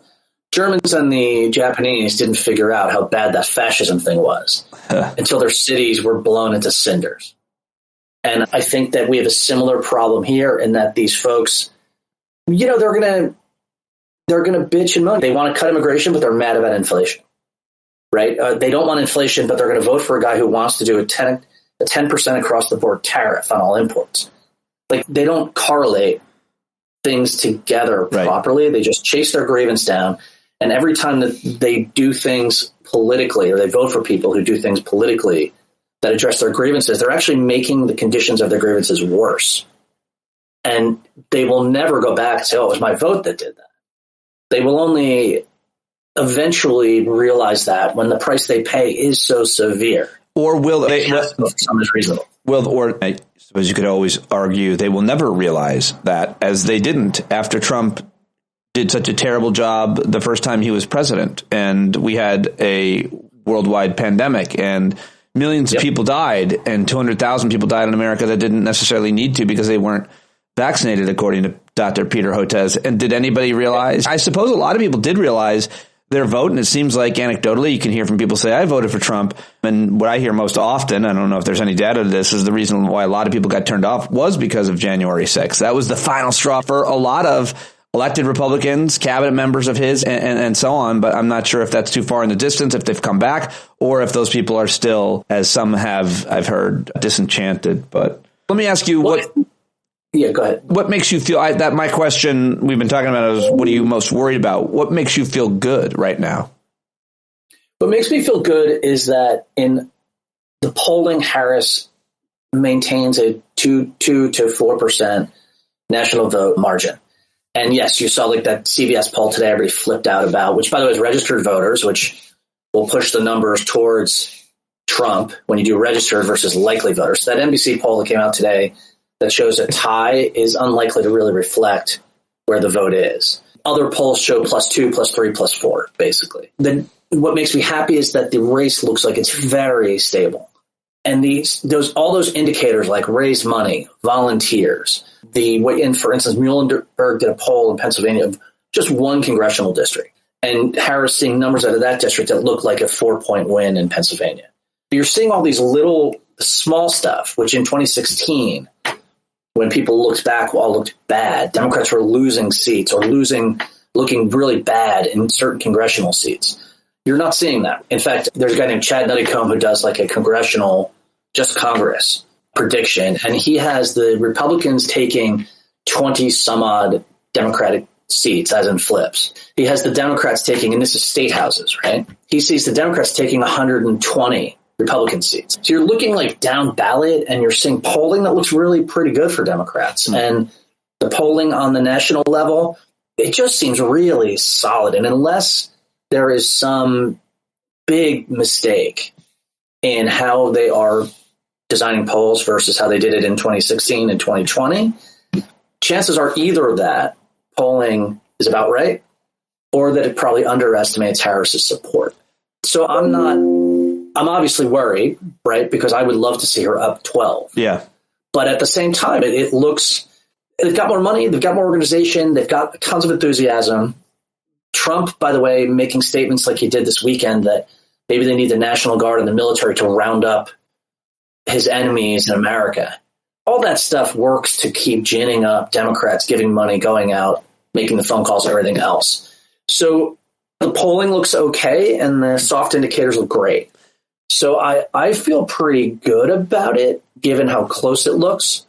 Germans and the Japanese didn't figure out how bad that fascism thing was until their cities were blown into cinders. And I think that we have a similar problem here in that these folks, they're going to bitch and moan. They want to cut immigration, but they're mad about inflation, right? They don't want inflation, but they're going to vote for a guy who wants to do a 10% across the board tariff on all imports. Like, they don't correlate things together properly. They just chase their grievance down. And every time that they do things politically, or they vote for people who do things politically that address their grievances, they're actually making the conditions of their grievances worse. And they will never go back and say, it was my vote that did that. They will only eventually realize that when the price they pay is so severe. Or will they? Some is reasonable. Well, or I suppose you could always argue they will never realize that, as they didn't after Trump did such a terrible job the first time he was president, and we had a worldwide pandemic, and millions of people died, and 200,000 people died in America that didn't necessarily need to because they weren't vaccinated, according to Dr. Peter Hotez. And did anybody realize? I suppose a lot of people did realize their vote, and it seems like anecdotally you can hear from people say, I voted for Trump. And what I hear most often, I don't know if there's any data to this, is the reason why a lot of people got turned off was because of January 6th. That was the final straw for a lot of elected Republicans, cabinet members of his, and so on. But I'm not sure if that's too far in the distance, if they've come back, or if those people are still, as some have, I've heard, disenchanted. But let me ask you Yeah, go ahead. What makes you feel that my question we've been talking about is, what are you most worried about? What makes you feel good right now? What makes me feel good is that in the polling, Harris maintains a 2 to 4% national vote margin. And yes, you saw like that CBS poll today everybody flipped out about, which by the way is registered voters, which will push the numbers towards Trump when you do registered versus likely voters. So that NBC poll that came out today that shows a tie is unlikely to really reflect where the vote is. Other polls show +2, +3, +4, basically. Then what makes me happy is that the race looks like it's very stable. And all those indicators like raise money, volunteers, and for instance, Muhlenberg did a poll in Pennsylvania of just one congressional district, and Harris seeing numbers out of that district that looked like a 4-point win in Pennsylvania. You're seeing all these little small stuff, which in 2016, when people looked back, all looked bad. Democrats were losing seats or looking really bad in certain congressional seats. You're not seeing that. In fact, there's a guy named Chad Nuttycombe who does like a congressional, just Congress prediction, and he has the Republicans taking 20 some odd Democratic seats, as in flips. He has the Democrats taking, and this is state houses, right? He sees the Democrats taking 120 Republican seats. So you're looking like down ballot, and you're seeing polling that looks really pretty good for Democrats. Mm-hmm. And the polling on the national level, it just seems really solid. And unless there is some big mistake in how they are designing polls versus how they did it in 2016 and 2020, chances are either that polling is about right or that it probably underestimates Harris's support. So I'm obviously worried, right? Because I would love to see her up 12. Yeah. But at the same time, it looks, they've got more money, they've got more organization, they've got tons of enthusiasm. Trump, by the way, making statements like he did this weekend that maybe they need the National Guard and the military to round up his enemies in America. All that stuff works to keep ginning up Democrats, giving money, going out, making the phone calls, everything else. So the polling looks okay and the soft indicators look great. So I feel pretty good about it, given how close it looks.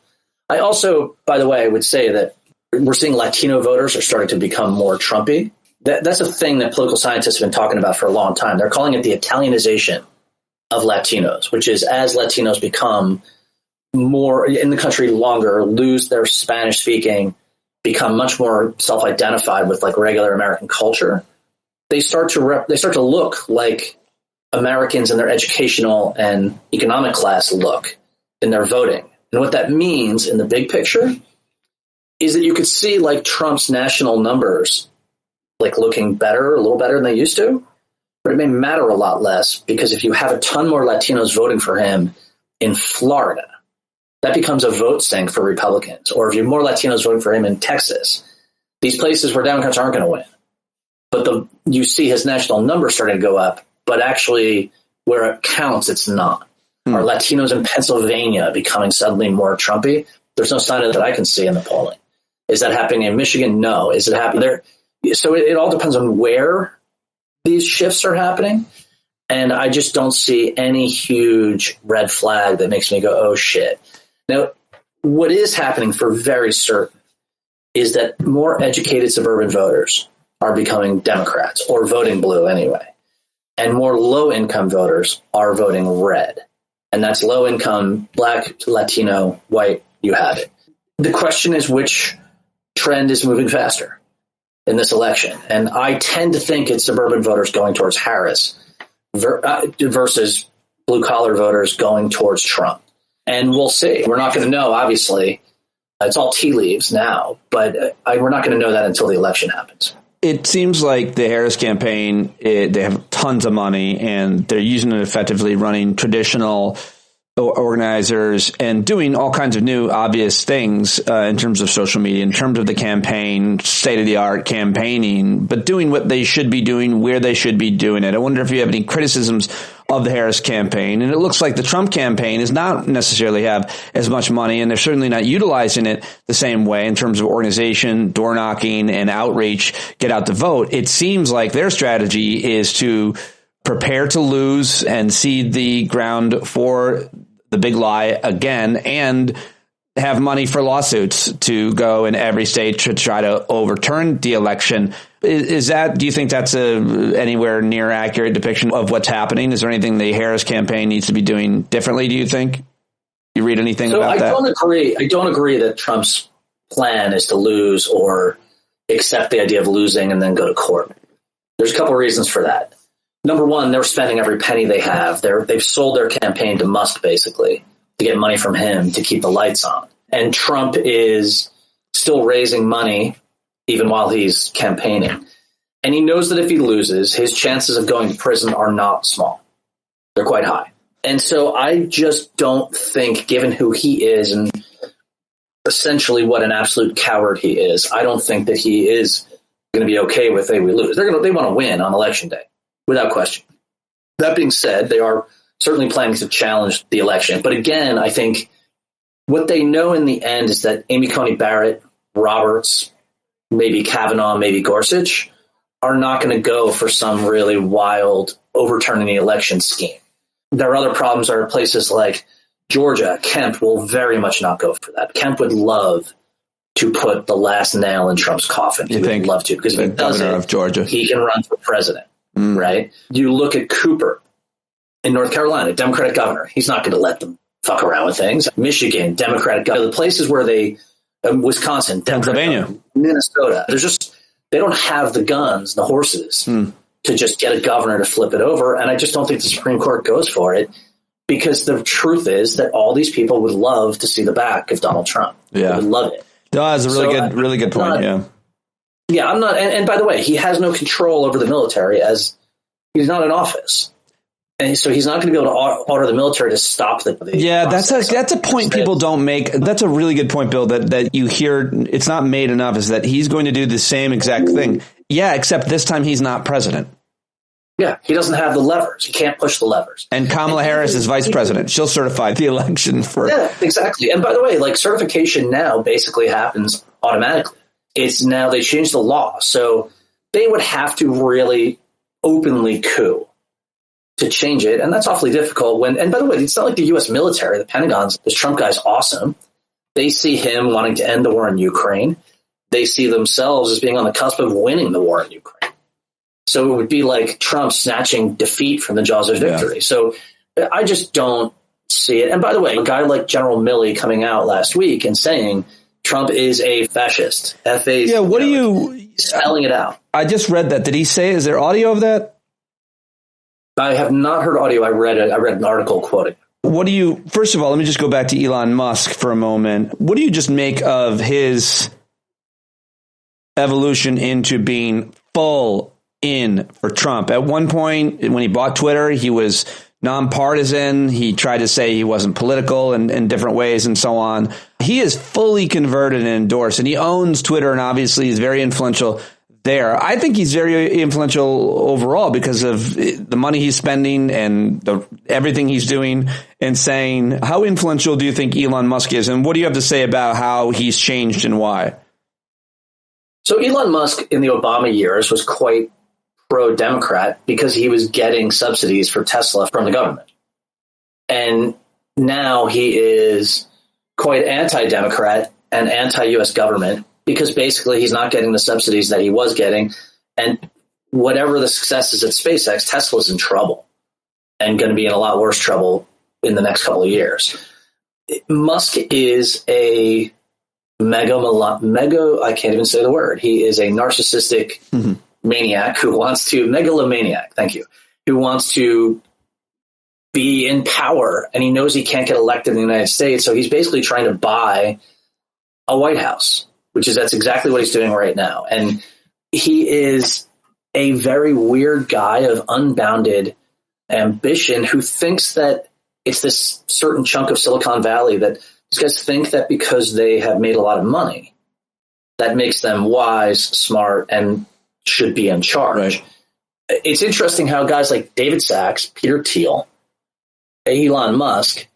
I also, by the way, would say that we're seeing Latino voters are starting to become more Trumpy. That's a thing that political scientists have been talking about for a long time. They're calling it the Italianization of Latinos, which is as Latinos become more in the country longer, lose their Spanish speaking, become much more self-identified with like regular American culture, they start to look like Americans in their educational and economic class look in their voting. And what that means in the big picture is that you could see like Trump's national numbers like looking better, a little better than they used to, but it may matter a lot less because if you have a ton more Latinos voting for him in Florida, that becomes a vote sink for Republicans. Or if you have more Latinos voting for him in Texas, these places where Democrats aren't going to win. But you see his national numbers starting to go up, but actually where it counts, it's not. Are Latinos in Pennsylvania becoming suddenly more Trumpy? There's no sign of that I can see in the polling. Is that happening in Michigan? No. Is it happening there? So it all depends on where these shifts are happening. And I just don't see any huge red flag that makes me go, oh, shit. Now, what is happening for very certain is that more educated suburban voters are becoming Democrats or voting blue anyway. And more low-income voters are voting red. And that's low-income, Black, Latino, white, you have it. The question is which trend is moving faster in this election. And I tend to think it's suburban voters going towards Harris versus blue-collar voters going towards Trump. And we'll see. We're not going to know, obviously. It's all tea leaves now, but we're not going to know that until the election happens. It seems like the Harris campaign, they have tons of money and they're using it effectively, running traditional organizers and doing all kinds of new obvious things in terms of social media, in terms of the campaign, state-of-the-art campaigning, but doing what they should be doing, where they should be doing it. I wonder if you have any criticisms of the Harris campaign. And it looks like the Trump campaign does not necessarily have as much money, and they're certainly not utilizing it the same way in terms of organization, door knocking, and outreach, get out the vote. It seems like their strategy is to prepare to lose and seed the ground for the big lie again and have money for lawsuits to go in every state to try to overturn the election. Is that, do you think that's anywhere near accurate depiction of what's happening? Is there anything the Harris campaign needs to be doing differently, do you think? You read anything about that? I don't agree that Trump's plan is to lose or accept the idea of losing and then go to court. There's a couple of reasons for that. Number one, they're spending every penny they have. They've sold their campaign to Musk, basically, to get money from him to keep the lights on. And Trump is still raising money even while he's campaigning. And he knows that if he loses, his chances of going to prison are not small. They're quite high. And so I just don't think, given who he is and essentially what an absolute coward he is, I don't think that he is going to be okay with they lose. They want to win on election day, without question. That being said, they are certainly planning to challenge the election. But again, I think what they know in the end is that Amy Coney Barrett, Roberts, maybe Kavanaugh, maybe Gorsuch are not going to go for some really wild overturning the election scheme. Their other problems are places like Georgia. Kemp will very much not go for that. Kemp would love to put the last nail in Trump's coffin. He would love to, because if he does it, of Georgia, he can run for president, right? You look at Cooper in North Carolina, Democratic governor. He's not going to let them fuck around with things. Michigan, Democratic governor. The places where Wisconsin, Pennsylvania, Minnesota, they don't have the guns, the horses to just get a governor to flip it over. And I just don't think the Supreme Court goes for it, because the truth is that all these people would love to see the back of Donald Trump. Yeah. They would love it. That's a really good point. Yeah, I'm not. And by the way, he has no control over the military, as he's not in office. And so he's not going to be able to order the military to stop the process. That's a point people don't make. That's a really good point, Bill, that you hear. It's not made enough, is that he's going to do the same exact thing. Yeah, except this time he's not president. Yeah, he doesn't have the levers. He can't push the levers. And Kamala Harris is vice president. She'll certify the election for. Yeah, exactly. And by the way, like, certification now basically happens automatically. It's now they changed the law. So they would have to really openly coup to change it. And that's awfully difficult and by the way, it's not like the U.S. military, the Pentagon's, this Trump guy's awesome. They see him wanting to end the war in Ukraine. They see themselves as being on the cusp of winning the war in Ukraine. So it would be like Trump snatching defeat from the jaws of victory. Yeah. So I just don't see it. And by the way, a guy like General Milley coming out last week and saying Trump is a fascist. Yeah, what are you spelling it out? I just read that. Did he say, is there audio of that? I have not heard audio. I read an article quoting. First of all, let me just go back to Elon Musk for a moment. What do you just make of his evolution into being full in for Trump? At one point, when he bought Twitter, he was nonpartisan. He tried to say he wasn't political in different ways and so on. He is fully converted and endorsed, and he owns Twitter, and obviously he's very influential there. I think he's very influential overall because of the money he's spending and everything he's doing and saying. How influential do you think Elon Musk is? And what do you have to say about how he's changed and why? So Elon Musk in the Obama years was quite pro-Democrat because he was getting subsidies for Tesla from the government. And now he is quite anti-Democrat and anti-U.S. government, because basically he's not getting the subsidies that he was getting. And whatever the success is at SpaceX, Tesla's in trouble and going to be in a lot worse trouble in the next couple of years. Musk is a I can't even say the word. He is a narcissistic maniac megalomaniac, thank you, who wants to be in power, and he knows he can't get elected in the United States. So he's basically trying to buy a White House, that's exactly what he's doing right now. And he is a very weird guy of unbounded ambition who thinks that it's this certain chunk of Silicon Valley that these guys think that because they have made a lot of money, that makes them wise, smart, and should be in charge. Right. It's interesting how guys like David Sachs, Peter Thiel, Elon Musk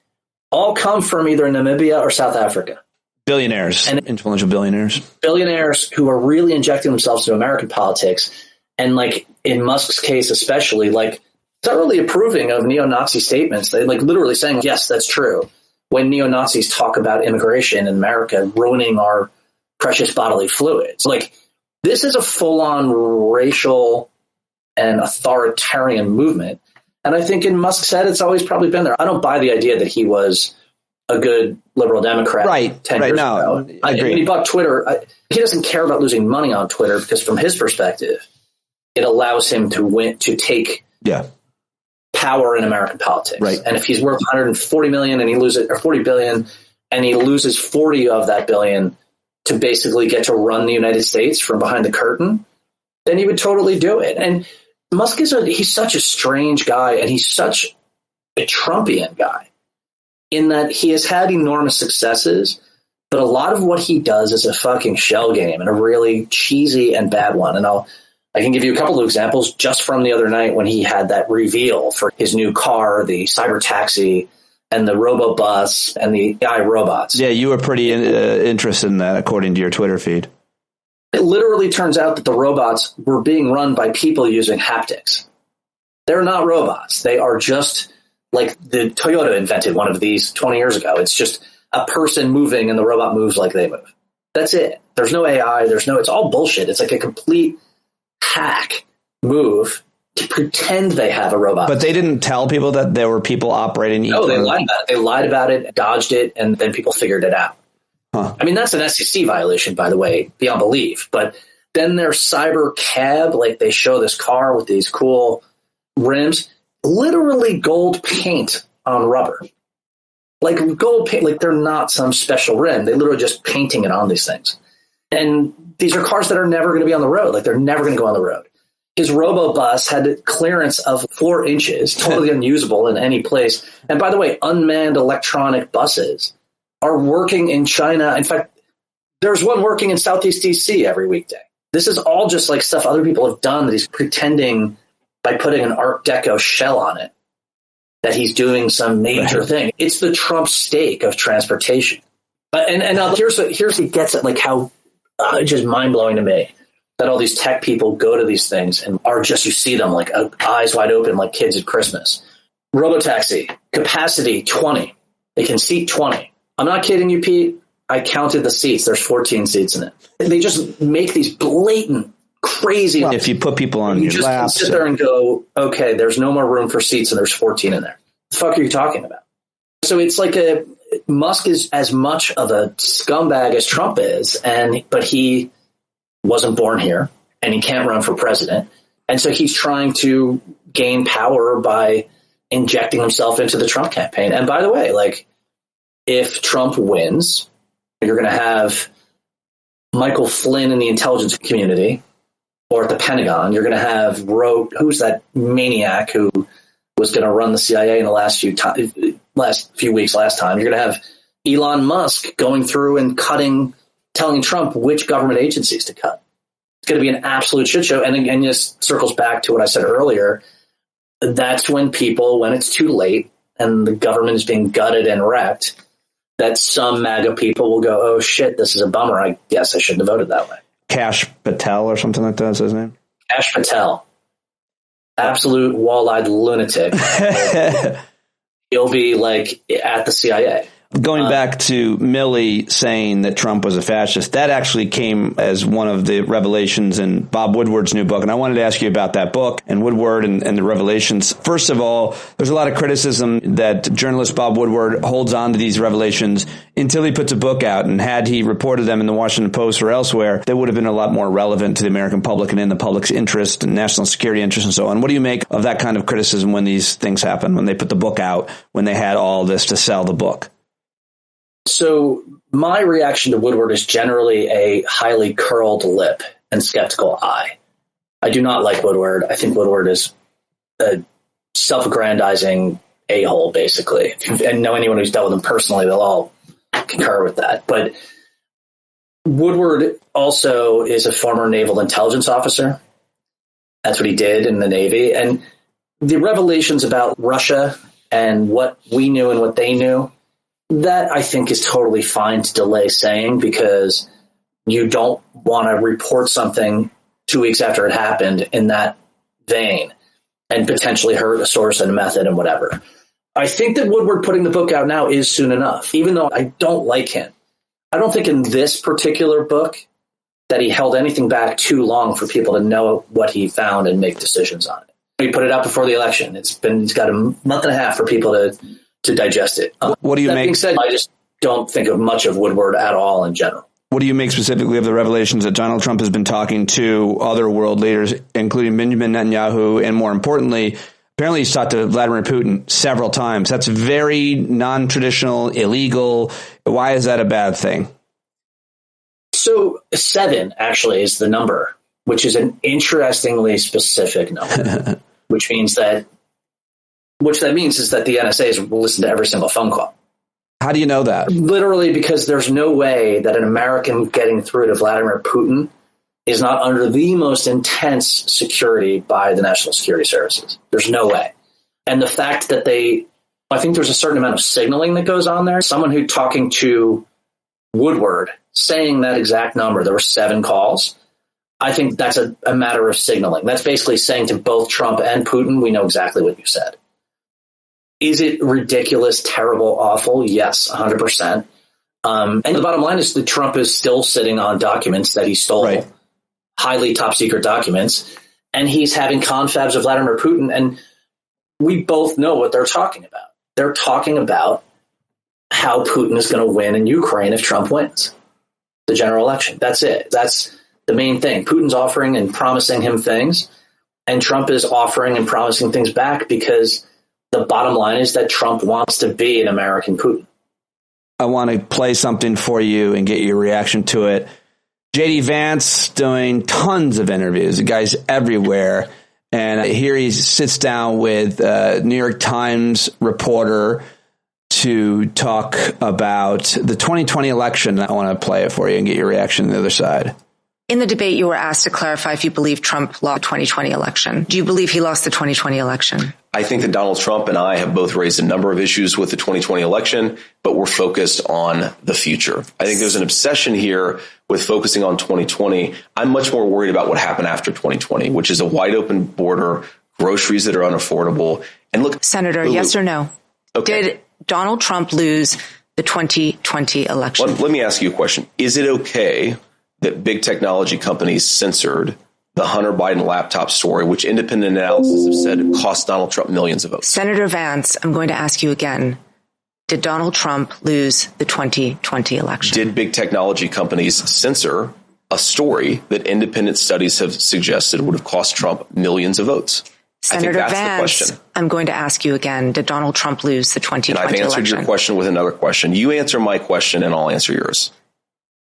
all come from either Namibia or South Africa. Billionaires, and influential billionaires who are really injecting themselves into American politics. And like in Musk's case, especially, like thoroughly approving of neo-Nazi statements. They like literally saying, yes, that's true. When neo-Nazis talk about immigration in America, ruining our precious bodily fluids. Like this is a full-on racial and authoritarian movement. And I think in Musk's head, it's always probably been there. I don't buy the idea that he was a good liberal Democrat 10 years ago. I agree. When he bought Twitter, he doesn't care about losing money on Twitter because from his perspective, it allows him to take power in American politics. Right. And if he's worth 140 million and he loses, or 40 billion, and he loses 40 of that billion to basically get to run the United States from behind the curtain, then he would totally do it. And Musk he's such a strange guy, and he's such a Trumpian guy in that he has had enormous successes, but a lot of what he does is a fucking shell game and a really cheesy and bad one. And I can give you a couple of examples just from the other night when he had that reveal for his new car, the cyber taxi, and the robo-bus and the AI robots. Yeah, you were pretty interested in that, according to your Twitter feed. It literally turns out that the robots were being run by people using haptics. They're not robots. They are just like the Toyota invented one of these 20 years ago. It's just a person moving and the robot moves like they move. That's it. There's no AI. It's all bullshit. It's like a complete hack move to pretend they have a robot. But they didn't tell people that there were people operating. No, they lied about it. They lied about it, dodged it, and then people figured it out. Huh. I mean, that's an SEC violation, by the way, beyond belief. But then their cyber cab, like they show this car with these cool rims, literally gold paint on rubber. Like gold paint, like they're not some special rim. They literally just painting it on these things. And these are cars that are never going to be on the road. Like they're never going to go on the road. His robo-bus had a clearance of 4 inches, totally unusable in any place. And by the way, unmanned electronic buses are working in China. In fact, there's one working in Southeast DC every weekday. This is all just like stuff other people have done that he's pretending by putting an Art Deco shell on it that he's doing some major thing. It's the Trump stake of transportation. And here's he gets it, like how just mind-blowing to me that all these tech people go to these things and are just, you see them like eyes wide open like kids at Christmas. Robotaxi, capacity 20. They can seat 20. I'm not kidding you, Pete. I counted the seats. There's 14 seats in it. They just make these blatant, crazy. Well, if you put people on your laps, sit there and go, okay, there's no more room for seats and there's 14 in there. What the fuck are you talking about? So it's like Musk is as much of a scumbag as Trump is, but he wasn't born here and he can't run for president. And so he's trying to gain power by injecting himself into the Trump campaign. And by the way, like if Trump wins, you're going to have Michael Flynn in the intelligence community or at the Pentagon. You're going to have who's that maniac who was going to run the CIA in the last few weeks last time. You're going to have Elon Musk going through and telling Trump which government agencies to cut. It's going to be an absolute shit show. And just circles back to what I said earlier. That's when it's too late and the government is being gutted and wrecked, that some MAGA people will go, oh shit, this is a bummer. I guess I shouldn't have voted that way. Kash Patel or something like that's his name? Kash Patel. Absolute wall-eyed lunatic. He'll be like at the CIA. Going back to Milley saying that Trump was a fascist, that actually came as one of the revelations in Bob Woodward's new book. And I wanted to ask you about that book and Woodward and the revelations. First of all, there's a lot of criticism that journalist Bob Woodward holds on to these revelations until he puts a book out. And had he reported them in the Washington Post or elsewhere, they would have been a lot more relevant to the American public and in the public's interest and national security interest and so on. What do you make of that kind of criticism when these things happen, when they put the book out, when they had all this to sell the book? So my reaction to Woodward is generally a highly curled lip and skeptical eye. I do not like Woodward. I think Woodward is a self-aggrandizing a-hole, basically. And know anyone who's dealt with him personally, they'll all concur with that. But Woodward also is a former naval intelligence officer. That's what he did in the Navy. And the revelations about Russia and what we knew and what they knew, that I think is totally fine to delay saying, because you don't want to report something 2 weeks after it happened in that vein and potentially hurt a source and a method and whatever. I think that Woodward putting the book out now is soon enough, even though I don't like him. I don't think in this particular book that he held anything back too long for people to know what he found and make decisions on it. He put it out before the election. It's got a month and a half for people to digest it. What do you that make? Being said, I just don't think of much of Woodward at all in general. What do you make specifically of the revelations that Donald Trump has been talking to other world leaders, including Benjamin Netanyahu, and more importantly, apparently he's talked to Vladimir Putin several times. That's very non-traditional, illegal. Why is that a bad thing? So 7 actually is the number, which is an interestingly specific number, which means that the NSA will listen to every single phone call. How do you know that? Literally, because there's no way that an American getting through to Vladimir Putin is not under the most intense security by the National Security Services. There's no way. And the fact that I think there's a certain amount of signaling that goes on there. Someone who talking to Woodward saying that exact number, there were 7 calls. I think that's a matter of signaling. That's basically saying to both Trump and Putin, we know exactly what you said. Is it ridiculous, terrible, awful? Yes, 100%. And the bottom line is that Trump is still sitting on documents that he stole, right. Highly top secret documents, and he's having confabs with Vladimir Putin. And we both know what they're talking about. They're talking about how Putin is going to win in Ukraine if Trump wins the general election. That's it. That's the main thing. Putin's offering and promising him things, and Trump is offering and promising things back because the bottom line is that Trump wants to be an American Putin. I want to play something for you and get your reaction to it. J.D. Vance doing tons of interviews. The guy's everywhere. And here he sits down with a New York Times reporter to talk about the 2020 election. I want to play it for you and get your reaction on the other side. In the debate, you were asked to clarify if you believe Trump lost the 2020 election. Do you believe he lost the 2020 election? I think that Donald Trump and I have both raised a number of issues with the 2020 election, but we're focused on the future. I think there's an obsession here with focusing on 2020. I'm much more worried about what happened after 2020, which is a wide open border, groceries that are unaffordable. And look, Senator, yes or no? Okay. Did Donald Trump lose the 2020 election? Let me ask you a question. Is it okay that big technology companies censored the Hunter Biden laptop story, which independent analysis have said cost Donald Trump millions of votes? Senator Vance, I'm going to ask you again. Did Donald Trump lose the 2020 election? Did big technology companies censor a story that independent studies have suggested would have cost Trump millions of votes? Senator I think that's Vance, the question. I'm going to ask you again. Did Donald Trump lose the 2020 election? And I've answered your question with another question. You answer my question and I'll answer yours.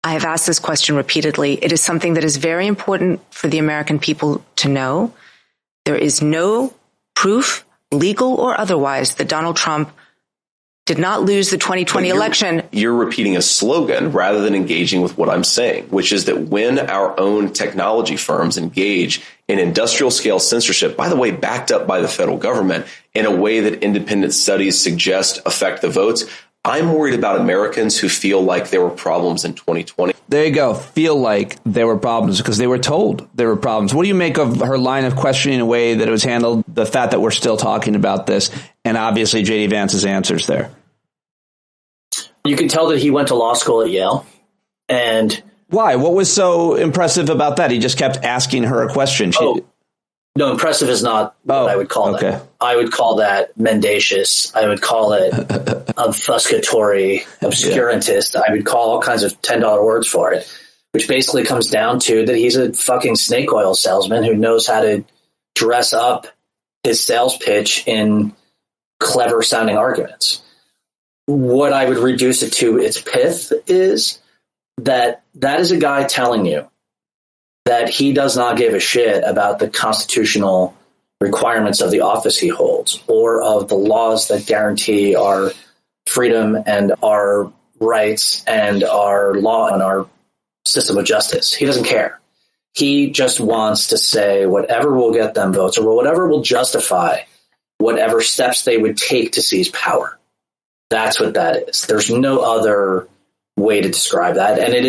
I have asked this question repeatedly. It is something that is very important for the American people to know. There is no proof, legal or otherwise, that Donald Trump did not lose the 2020 election. You're repeating a slogan rather than engaging with what I'm saying, which is that when our own technology firms engage in industrial scale censorship, by the way, backed up by the federal government in a way that independent studies suggest affect the votes, I'm worried about Americans who feel like there were problems in 2020. There you go. Feel like there were problems because they were told there were problems. What do you make of her line of questioning, the way that it was handled, the fact that we're still talking about this, and obviously J.D. Vance's answers there? You can tell that he went to law school at Yale. And why? What was so impressive about that? He just kept asking her a question. No, impressive is not what I would call that. I would call that mendacious. I would call it obfuscatory, obscurantist. I would call all kinds of $10 words for it, which basically comes down to that he's a fucking snake oil salesman who knows how to dress up his sales pitch in clever sounding arguments. What I would reduce it to its pith is that is a guy telling you that he does not give a shit about the constitutional requirements of the office he holds or of the laws that guarantee our freedom and our rights and our law and our system of justice. He doesn't care. He just wants to say whatever will get them votes or whatever will justify whatever steps they would take to seize power. That's what that is. There's no other way to describe that. And it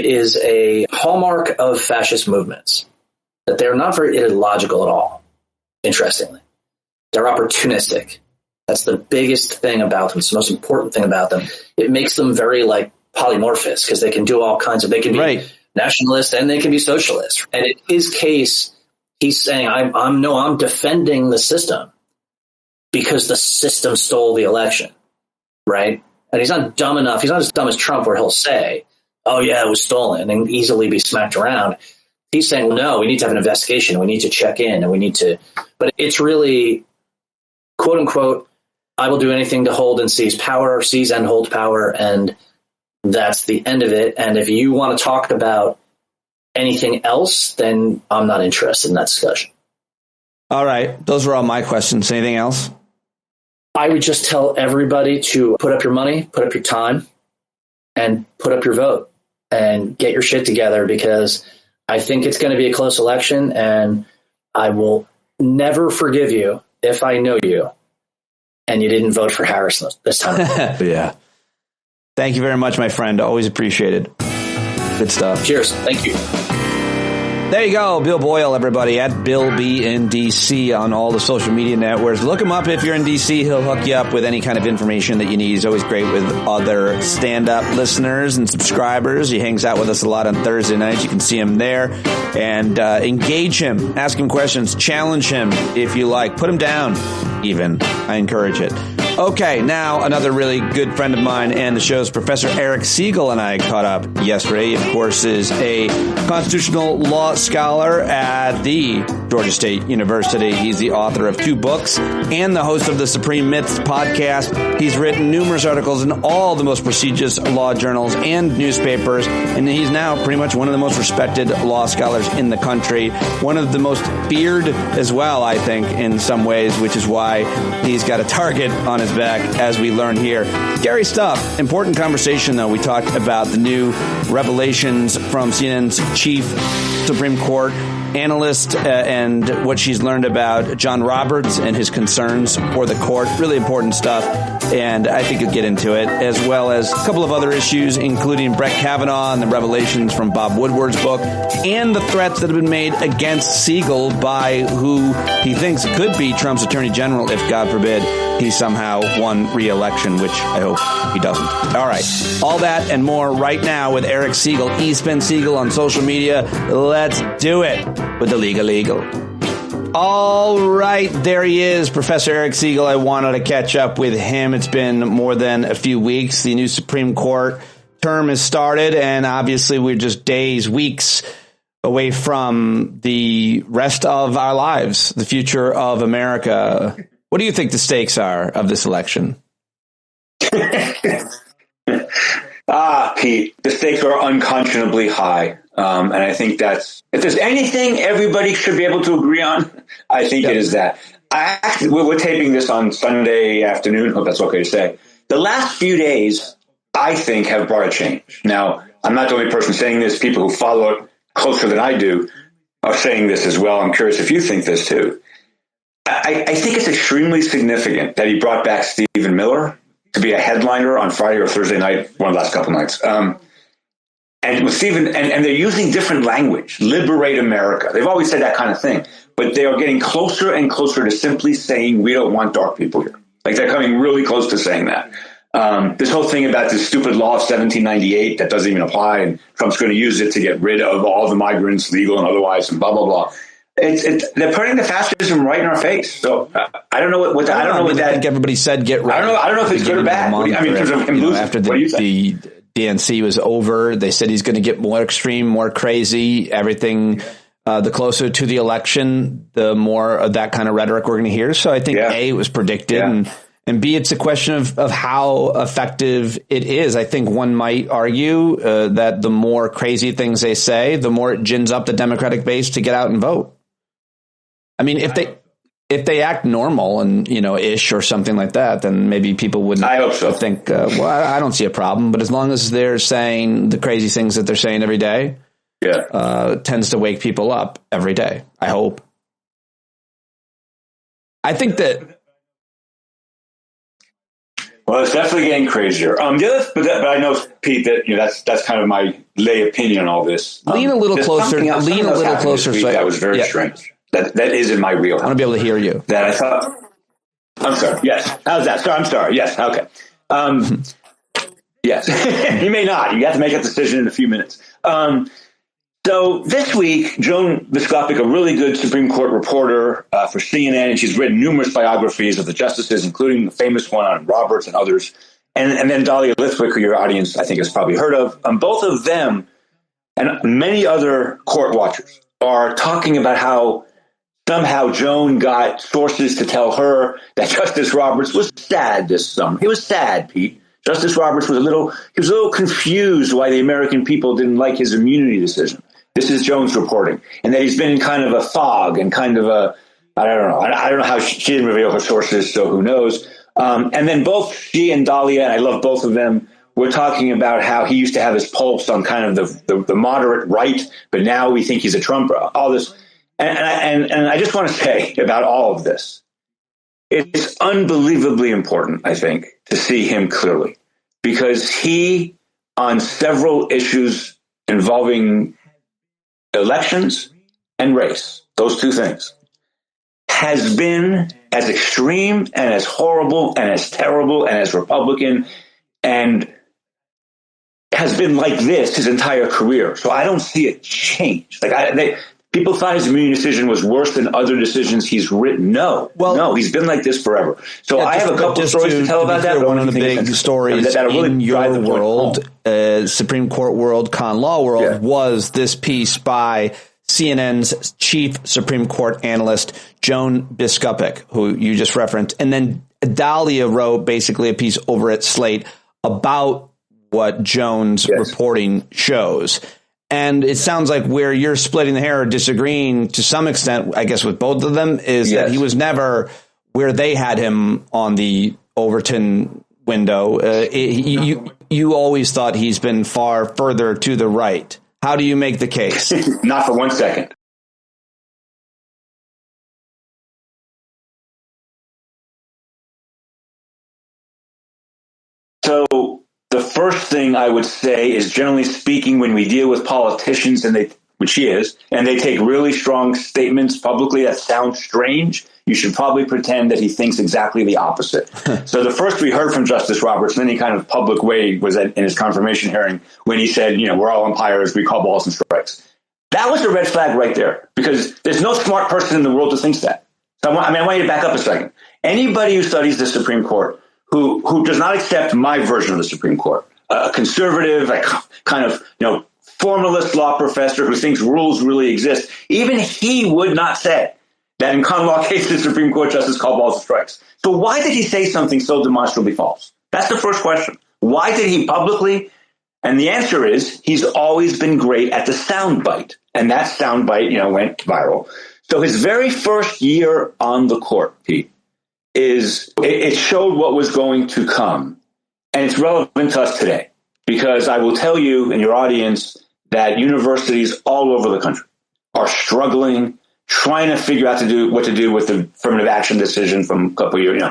is a hallmark of fascist movements that they're not very illogical at all, interestingly. They're opportunistic. That's the biggest thing about them. It's the most important thing about them. It makes them very polymorphous because they can do all kinds of, they can be nationalist and they can be socialist. And in his case, he's saying, I'm defending the system because the system stole the election, right? And he's not dumb enough. He's not as dumb as Trump where he'll say, oh, yeah, it was stolen and easily be smacked around. He's saying, well, no, we need to have an investigation. We need to check in and we need to. But it's really, quote unquote, I will do anything to hold and seize power, seize and hold power. And that's the end of it. And if you want to talk about anything else, then I'm not interested in that discussion. All right. Those were all my questions. Anything else? I would just tell everybody to put up your money, put up your time, and put up your vote and get your shit together, because I think it's going to be a close election, and I will never forgive you if I know you and you didn't vote for Harris this time. Yeah. Thank you very much, my friend. Always appreciated. Good stuff. Cheers. Thank you. There you go. Bill Boyle, everybody, at Bill B in DC on all the social media networks. Look him up if you're in DC. He'll hook you up with any kind of information that you need. He's always great with other stand-up listeners and subscribers. He hangs out with us a lot on Thursday nights. You can see him there. And engage him. Ask him questions. Challenge him if you like. Put him down, even. I encourage it. Okay, now another really good friend of mine and the show's Professor Eric Segall and I caught up yesterday. He, of course, is a constitutional law scholar at the Georgia State University. He's the author of 2 books and the host of the Supreme Myths podcast. He's written numerous articles in all the most prestigious law journals and newspapers, and he's now pretty much one of the most respected law scholars in the country. One of the most feared as well, I think, in some ways, which is why he's got a target on his back, as we learn here. Scary stuff. Important conversation, though. We talked about the new revelations from CNN's chief Supreme Court analyst and what she's learned about John Roberts and his concerns for the court. Really important stuff, and I think you'll get into it, as well as a couple of other issues, including Brett Kavanaugh and the revelations from Bob Woodward's book, and the threats that have been made against Segall by who he thinks could be Trump's attorney general if, God forbid, he somehow won re-election, which I hope he doesn't. All right. All that and more right now with Eric Segall, E-Spin Segall on social media. Let's do it with the Legal. All right. There he is, Professor Eric Segall. I wanted to catch up with him. It's been more than a few weeks. The new Supreme Court term has started, and obviously we're just days, weeks away from the rest of our lives, the future of America. What do you think the stakes are of this election? Pete, the stakes are unconscionably high. And I think that's, if there's anything everybody should be able to agree on, I think it is that. We're taping this on Sunday afternoon. Hope that's okay to say. The last few days, I think, have brought a change. Now, I'm not the only person saying this. People who follow it closer than I do are saying this as well. I'm curious if you think this too. I think it's extremely significant that he brought back Stephen Miller to be a headliner on Friday or Thursday night, one of the last couple nights. And with Stephen, and they're using different language, liberate America. They've always said that kind of thing, but they are getting closer and closer to simply saying we don't want dark people here. Like they're coming really close to saying that. This whole thing about this stupid law of 1798 that doesn't even apply, and Trump's going to use it to get rid of all the migrants, legal and otherwise, and blah, blah, blah. They're putting the fascism right in our face. So I don't know what I don't know what that. I think everybody said get rid. I don't know if it's good or bad. I mean, in terms of him losing. After the DNC was over, they said he's going to get more extreme, more crazy. Everything. The closer to the election, the more of that kind of rhetoric we're going to hear. So I think A, it was predicted, and B, it's a question of how effective it is. I think one might argue that the more crazy things they say, the more it gins up the Democratic base to get out and vote. I mean, if they act normal and, ish or something like that, then maybe people wouldn't think, well, I don't see a problem. But as long as they're saying the crazy things that they're saying every day, tends to wake people up every day, I hope. I think that. Well, it's definitely getting crazier. But I know, Pete, that that's kind of my lay opinion on all this. Lean a little closer. Lean a little closer. So that was very strange. That is in my wheelhouse. I want to be able to hear you. That I thought. I'm sorry. Yes. How's that? I'm sorry. Yes. Okay. Yes. You may not. You have to make that decision in a few minutes. So this week, Joan Viscopic, a really good Supreme Court reporter for CNN, and she's written numerous biographies of the justices, including the famous one on Roberts and others, and then Dahlia Lithwick, who your audience, I think, has probably heard of. Both of them and many other court watchers are talking about how somehow Joan got sources to tell her that Justice Roberts was sad this summer. He was sad, Pete. Justice Roberts was a little confused why the American people didn't like his immunity decision. This is Jones reporting, and that he's been in kind of a fog and kind of a, I don't know. I don't know how she didn't reveal her sources, so who knows? And then both she and Dahlia, and I love both of them, were talking about how he used to have his pulse on kind of the moderate right, but now we think he's a Trump. All this, and I just want to say about all of this, it's unbelievably important, I think, to see him clearly, because he, on several issues involving elections and race, those two things, has been as extreme and as horrible and as terrible and as Republican and has been like this his entire career. So I don't see it change. People thought his immunity decision was worse than other decisions he's written. No, he's been like this forever. So I have a couple stories to tell about that. One of the big stories in your world, Supreme Court world, con law world, was this piece by CNN's chief Supreme Court analyst, Joan Biskupic, who you just referenced. And then Dahlia wrote basically a piece over at Slate about what Jones' reporting shows. And it sounds like where you're splitting the hair or disagreeing to some extent, I guess, with both of them, is that he was never where they had him on the Overton window. You always thought he's been far further to the right. How do you make the case? Not for 1 second. So the first thing I would say is, generally speaking, when we deal with politicians, which he is, and they take really strong statements publicly that sound strange, you should probably pretend that he thinks exactly the opposite. So the first we heard from Justice Roberts in any kind of public way was in his confirmation hearing when he said, we're all umpires, we call balls and strikes. That was a red flag right there, because there's no smart person in the world who thinks that. So I want you to back up a second. Anybody who studies the Supreme Court who does not accept my version of the Supreme Court, a conservative, kind of, formalist law professor who thinks rules really exist, even he would not say that in common law cases, Supreme Court justice call balls and strikes. So why did he say something so demonstrably false? That's the first question. Why did he publicly? And the answer is he's always been great at the soundbite. And that soundbite, went viral. So his very first year on the court, Pete, it showed what was going to come. And it's relevant to us today, because I will tell you and your audience that universities all over the country are struggling, trying to figure out what to do with the affirmative action decision from a couple of years.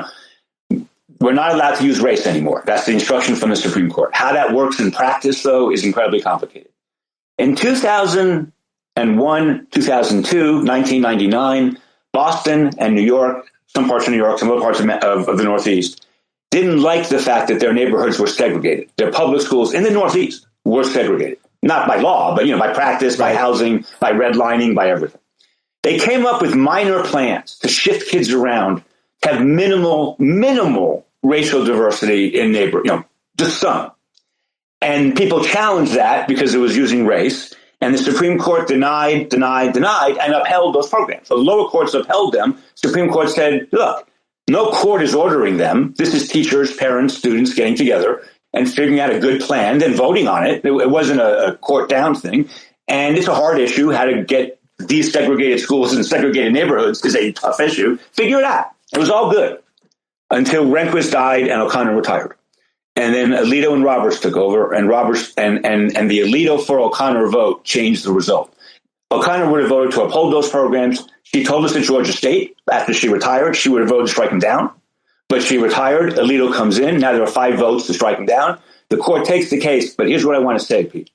We're not allowed to use race anymore. That's the instruction from the Supreme Court. How that works in practice, though, is incredibly complicated. In 2001, 2002, 1999, Boston and New York, some parts of New York, some other parts of the Northeast, didn't like the fact that their neighborhoods were segregated. Their public schools in the Northeast were segregated. Not by law, but by practice, by housing, by redlining, by everything. They came up with minor plans to shift kids around, to have minimal racial diversity in just some. And people challenged that because it was using race, and the Supreme Court denied, and upheld those programs. So the lower courts upheld them. Supreme Court said, look, no court is ordering them. This is teachers, parents, students getting together and figuring out a good plan, then voting on it. It wasn't a court down thing. And it's a hard issue. How to get these segregated schools in segregated neighborhoods is a tough issue. Figure it out. It was all good until Rehnquist died and O'Connor retired. And then Alito and Roberts took over, and Roberts and the Alito for O'Connor vote changed the result. O'Connor would have voted to uphold those programs. She told us at Georgia State after she retired, she would have voted to strike them down. But she retired. Alito comes in. Now there are 5 votes to strike him down. The court takes the case. But here's what I want to say, Pete.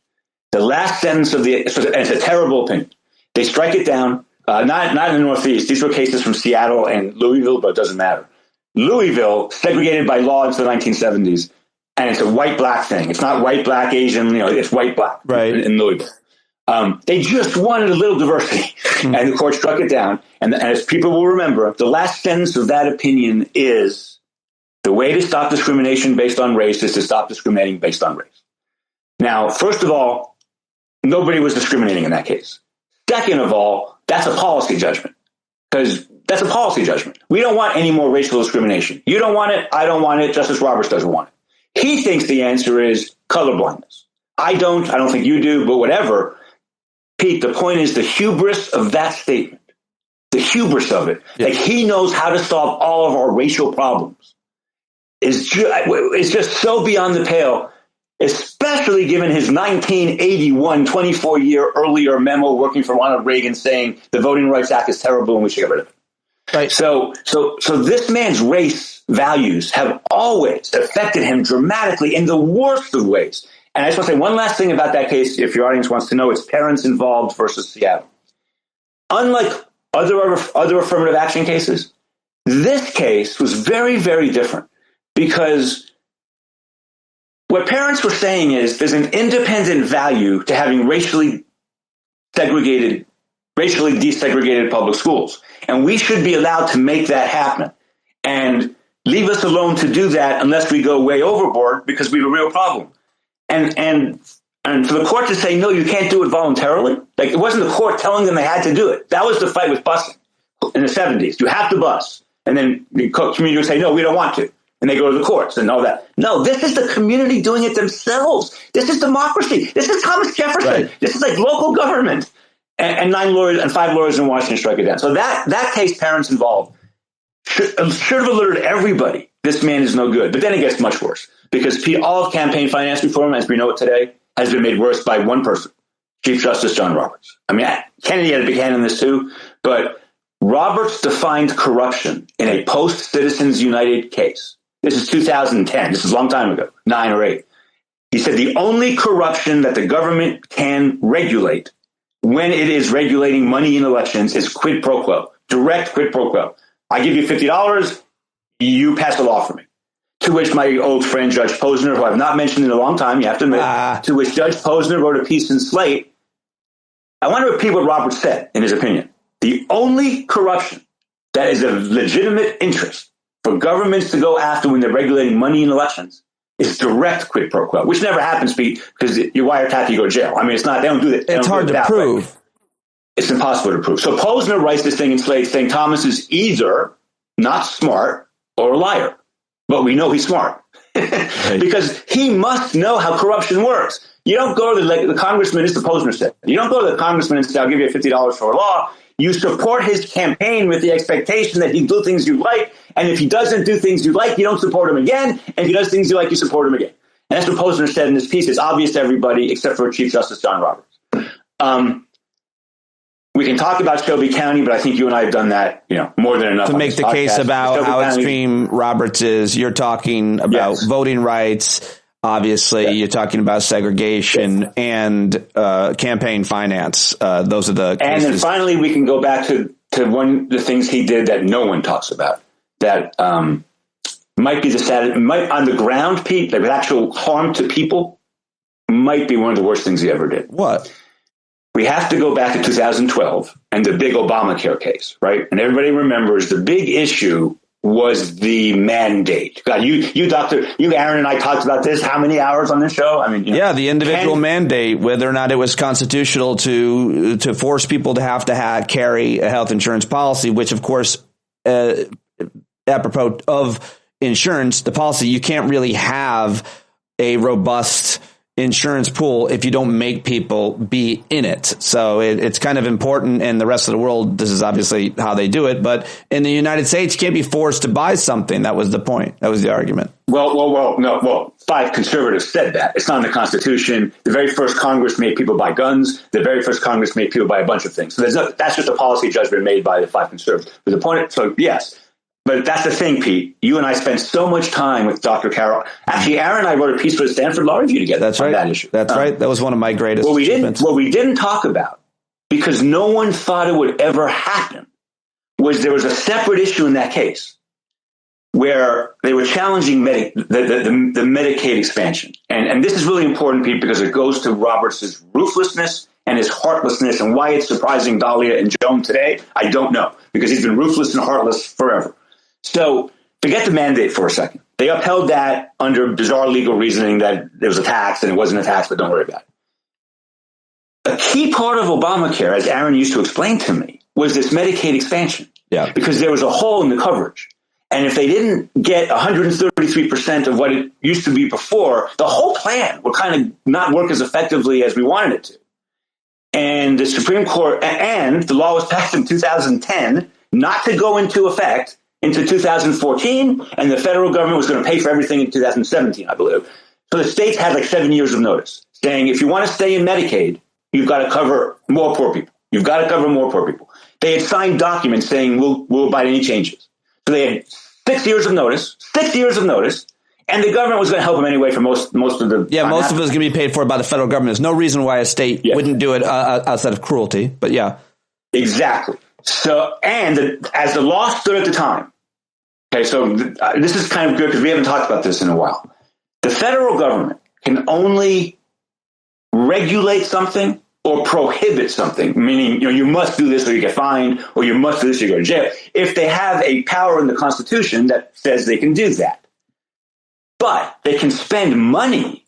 The last sentence and it's a terrible opinion. They strike it down. Not in the Northeast. These were cases from Seattle and Louisville, but it doesn't matter. Louisville, segregated by law into the 1970s. And it's a white-black thing. It's not white-black, Asian, it's white-black in Louisville. They just wanted a little diversity, and the court struck it down. And as people will remember, the last sentence of that opinion is the way to stop discrimination based on race is to stop discriminating based on race. Now, first of all, nobody was discriminating in that case. Second of all, that's a policy judgment, because that's a policy judgment. We don't want any more racial discrimination. You don't want it. I don't want it. Justice Roberts doesn't want it. He thinks the answer is colorblindness. I don't think you do, but whatever. Pete, the point is the hubris of that statement, the hubris of it. Yeah. Like he knows how to solve all of our racial problems is just so beyond the pale, especially given his 1981, 24-year earlier memo working for Ronald Reagan saying the Voting Rights Act is terrible and we should get rid of it. Right. So this man's race values have always affected him dramatically in the worst of ways. And I just want to say one last thing about that case, if your audience wants to know, it's parents involved versus Seattle. Unlike other affirmative action cases, this case was very, very different because what parents were saying is there's an independent value to having racially desegregated public schools. And we should be allowed to make that happen and leave us alone to do that unless we go way overboard because we have a real problem. And for the court to say, no, you can't do it voluntarily. Like it wasn't the court telling them they had to do it. That was the fight with busing in the 70s. You have to bus. And then the community would say, no, we don't want to. And they go to the courts and all that. No, this is the community doing it themselves. This is democracy. This is Thomas Jefferson. Right. This is like local government. And 5 lawyers in Washington strike it down. So that case, parents involved, should have alerted everybody. This man is no good. But then it gets much worse because all of campaign finance reform, as we know it today, has been made worse by one person, Chief Justice John Roberts. I mean, Kennedy had a big hand in this too, but Roberts defined corruption in a post-Citizens United case. This is 2010. This is a long time ago, 9 or 8. He said the only corruption that the government can regulate when it is regulating money in elections is quid pro quo, direct quid pro quo. I give you $50, you pass a law for me. To which my old friend Judge Posner, who I've not mentioned in a long time, you have to admit, to which Judge Posner wrote a piece in Slate. I want to repeat what Roberts said in his opinion. The only corruption that is of legitimate interest for governments to go after when they're regulating money in elections is direct quid pro quo, which never happens, Pete, because you wiretap, you go to jail. I mean, it's not, they don't do that. It's hard to prove. Way. It's impossible to prove. So Posner writes this thing in Slate saying Thomas is either not smart or a liar. But we know he's smart because he must know how corruption works. You don't go to the congressman, as the Posner said, you don't go to the congressman and say, I'll give you $50 for a law. You support his campaign with the expectation that he'll do things you like. And if he doesn't do things you like, you don't support him again. And if he does things you like, you support him again. And that's what Posner said in this piece. It's obvious to everybody except for Chief Justice John Roberts. We can talk about Shelby County, but I think you and I have done that, more than enough. To make the case about how extreme Roberts is, you're talking about voting rights. Obviously, you're talking about segregation and campaign finance. Those are the cases. And then finally, we can go back to one of the things he did that no one talks about. That might be the saddest. On the ground, Pete, like with actual harm to people, might be one of the worst things he ever did. What? We have to go back to 2012 and the big Obamacare case, right? And everybody remembers the big issue was the mandate. God, Aaron and I talked about this. How many hours on this show? I mean, the individual mandate, whether or not it was constitutional to force people to have to carry a health insurance policy, which of course, apropos of insurance, the policy, you can't really have a robust insurance pool if you don't make people be in it. So it's kind of important in the rest of the world. This is obviously how they do it. But in the United States, you can't be forced to buy something. That was the point. That was the argument. Well, 5 conservatives said that. It's not in the Constitution. The very first Congress made people buy guns. The very first Congress made people buy a bunch of things. So that's just a policy judgment made by the 5 conservatives. But the point, so yes. But that's the thing, Pete. You and I spent so much time with Dr. Carroll. Actually, Aaron and I wrote a piece for the Stanford Law Review together. That's right. That issue. That's right. That was one of my greatest achievements. What we didn't talk about, because no one thought it would ever happen, was there was a separate issue in that case where they were challenging the Medicaid expansion. And this is really important, Pete, because it goes to Roberts' ruthlessness and his heartlessness, and why it's surprising Dahlia and Joan today, I don't know, because he's been ruthless and heartless forever. So forget the mandate for a second. They upheld that under bizarre legal reasoning that there was a tax and it wasn't a tax, but don't worry about it. A key part of Obamacare, as Aaron used to explain to me, was this Medicaid expansion. Yeah. Because there was a hole in the coverage. And if they didn't get 133% of what it used to be before, the whole plan would kind of not work as effectively as we wanted it to. And the Supreme Court, and the law was passed in 2010 not to go into effect into 2014, and the federal government was going to pay for everything in 2017, I believe. So the states had like 7 years of notice saying, if you want to stay in Medicaid, you've got to cover more poor people. You've got to cover more poor people. They had signed documents saying we'll abide any changes. So they had 6 years of notice, and the government was going to help them anyway for most of the Yeah, most of it is going to be paid for by the federal government. There's no reason why a state wouldn't do it outside of cruelty, but yeah. Exactly. So, and as the law stood at the time, okay, so this is kind of good because we haven't talked about this in a while. The federal government can only regulate something or prohibit something, meaning, you must do this or you get fined, or you must do this or you go to jail, if they have a power in the Constitution that says they can do that. But they can spend money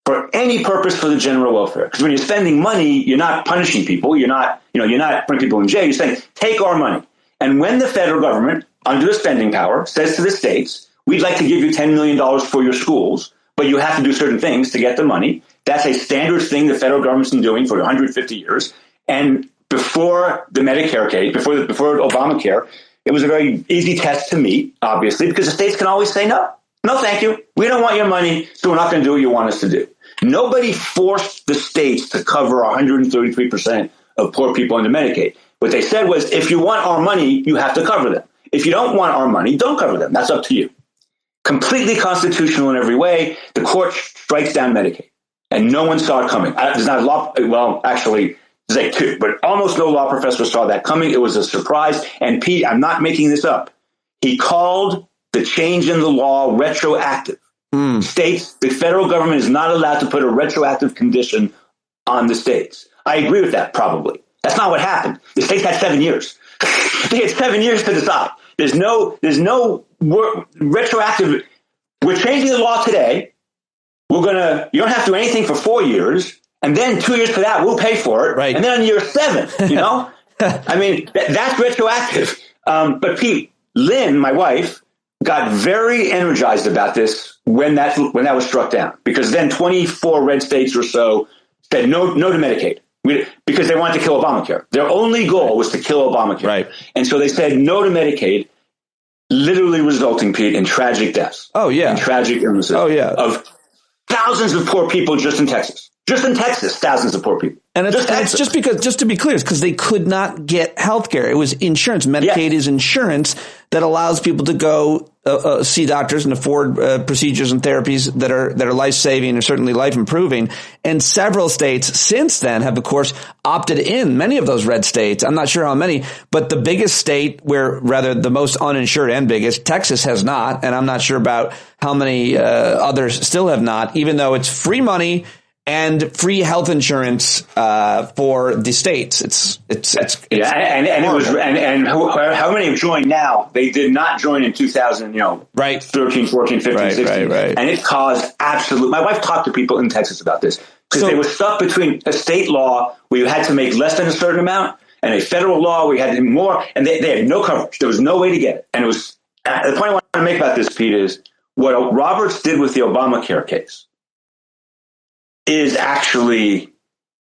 for any purpose for the general welfare. Because when you're spending money, you're not punishing people. You're not putting people in jail. You're saying, take our money. And when the federal government, under the spending power, says to the states, we'd like to give you $10 million for your schools, but you have to do certain things to get the money. That's a standard thing the federal government's been doing for 150 years. And before the Medicare case, before Obamacare, it was a very easy test to meet, obviously, because the states can always say no. No, thank you. We don't want your money, so we're not going to do what you want us to do. Nobody forced the states to cover 133% of poor people under Medicaid. What they said was, if you want our money, you have to cover them. If you don't want our money, don't cover them. That's up to you. Completely constitutional in every way. The court strikes down Medicaid, and no one saw it coming. There's not a law. Well, actually, there's like two, but almost no law professor saw that coming. It was a surprise. And Pete, I'm not making this up. He called the change in the law retroactive. States, the federal government is not allowed to put a retroactive condition on the states. I agree with that, probably. That's not what happened. The states had 7 years. They had 7 years to decide. There's no retroactive. We're changing the law today. You don't have to do anything for 4 years. And then 2 years for that, we'll pay for it. Right. And then on year 7, I mean, that's retroactive. But Pete, Lynn, my wife, got very energized about this when that was struck down, because then 24 red states or so said no to Medicaid because they wanted to kill Obamacare. Their only goal was to kill Obamacare. Right. And so they said no to Medicaid, literally resulting, Pete, in tragic deaths. Oh, yeah. And tragic illnesses. Oh, yeah. Of thousands of poor people just in Texas. Just in Texas, thousands of poor people. And it's just because, just to be clear, it's because they could not get health care. It was insurance. Medicaid is insurance that allows people to go see doctors and afford procedures and therapies that are life-saving and certainly life-improving. And several states since then have, of course, opted in. Many of those red states, I'm not sure how many, but the biggest state, the most uninsured and biggest, Texas has not. And I'm not sure about how many others still have not, even though it's free money and free health insurance for the states. It's how many have joined now? They did not join in 2000, 13, 14, 15, 16. Right. And it caused absolute. My wife talked to people in Texas about this because they were stuck between a state law where you had to make less than a certain amount and a federal law where you had to do more, and they had no coverage. There was no way to get it. And it was the point I want to make about this, Pete, is what Roberts did with the Obamacare case is actually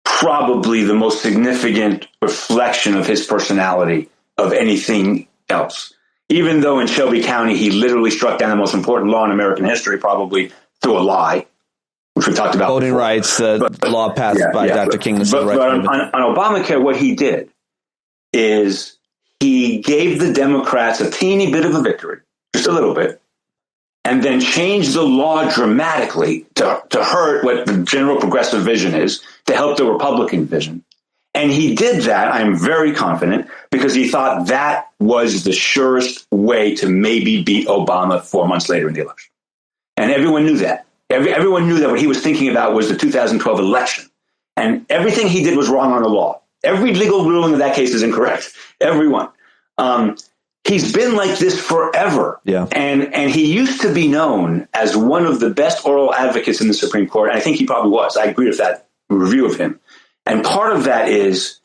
probably the most significant reflection of his personality of anything else. Even though in Shelby County, he literally struck down the most important law in American history, probably through a lie, which we talked about voting rights, the law passed by Dr. King. But on Obamacare, what he did is he gave the Democrats a teeny bit of a victory, just a little bit, and then changed the law dramatically to hurt what the general progressive vision is, to help the Republican vision. And he did that, I'm very confident, because he thought that was the surest way to maybe beat Obama 4 months later in the election. And everyone knew that. Everyone knew that what he was thinking about was the 2012 election. And everything he did was wrong on the law. Every legal ruling of that case is incorrect. Everyone. He's been like this forever. Yeah. And he used to be known as one of the best oral advocates in the Supreme Court. And I think he probably was. I agree with that review of him. And part of that is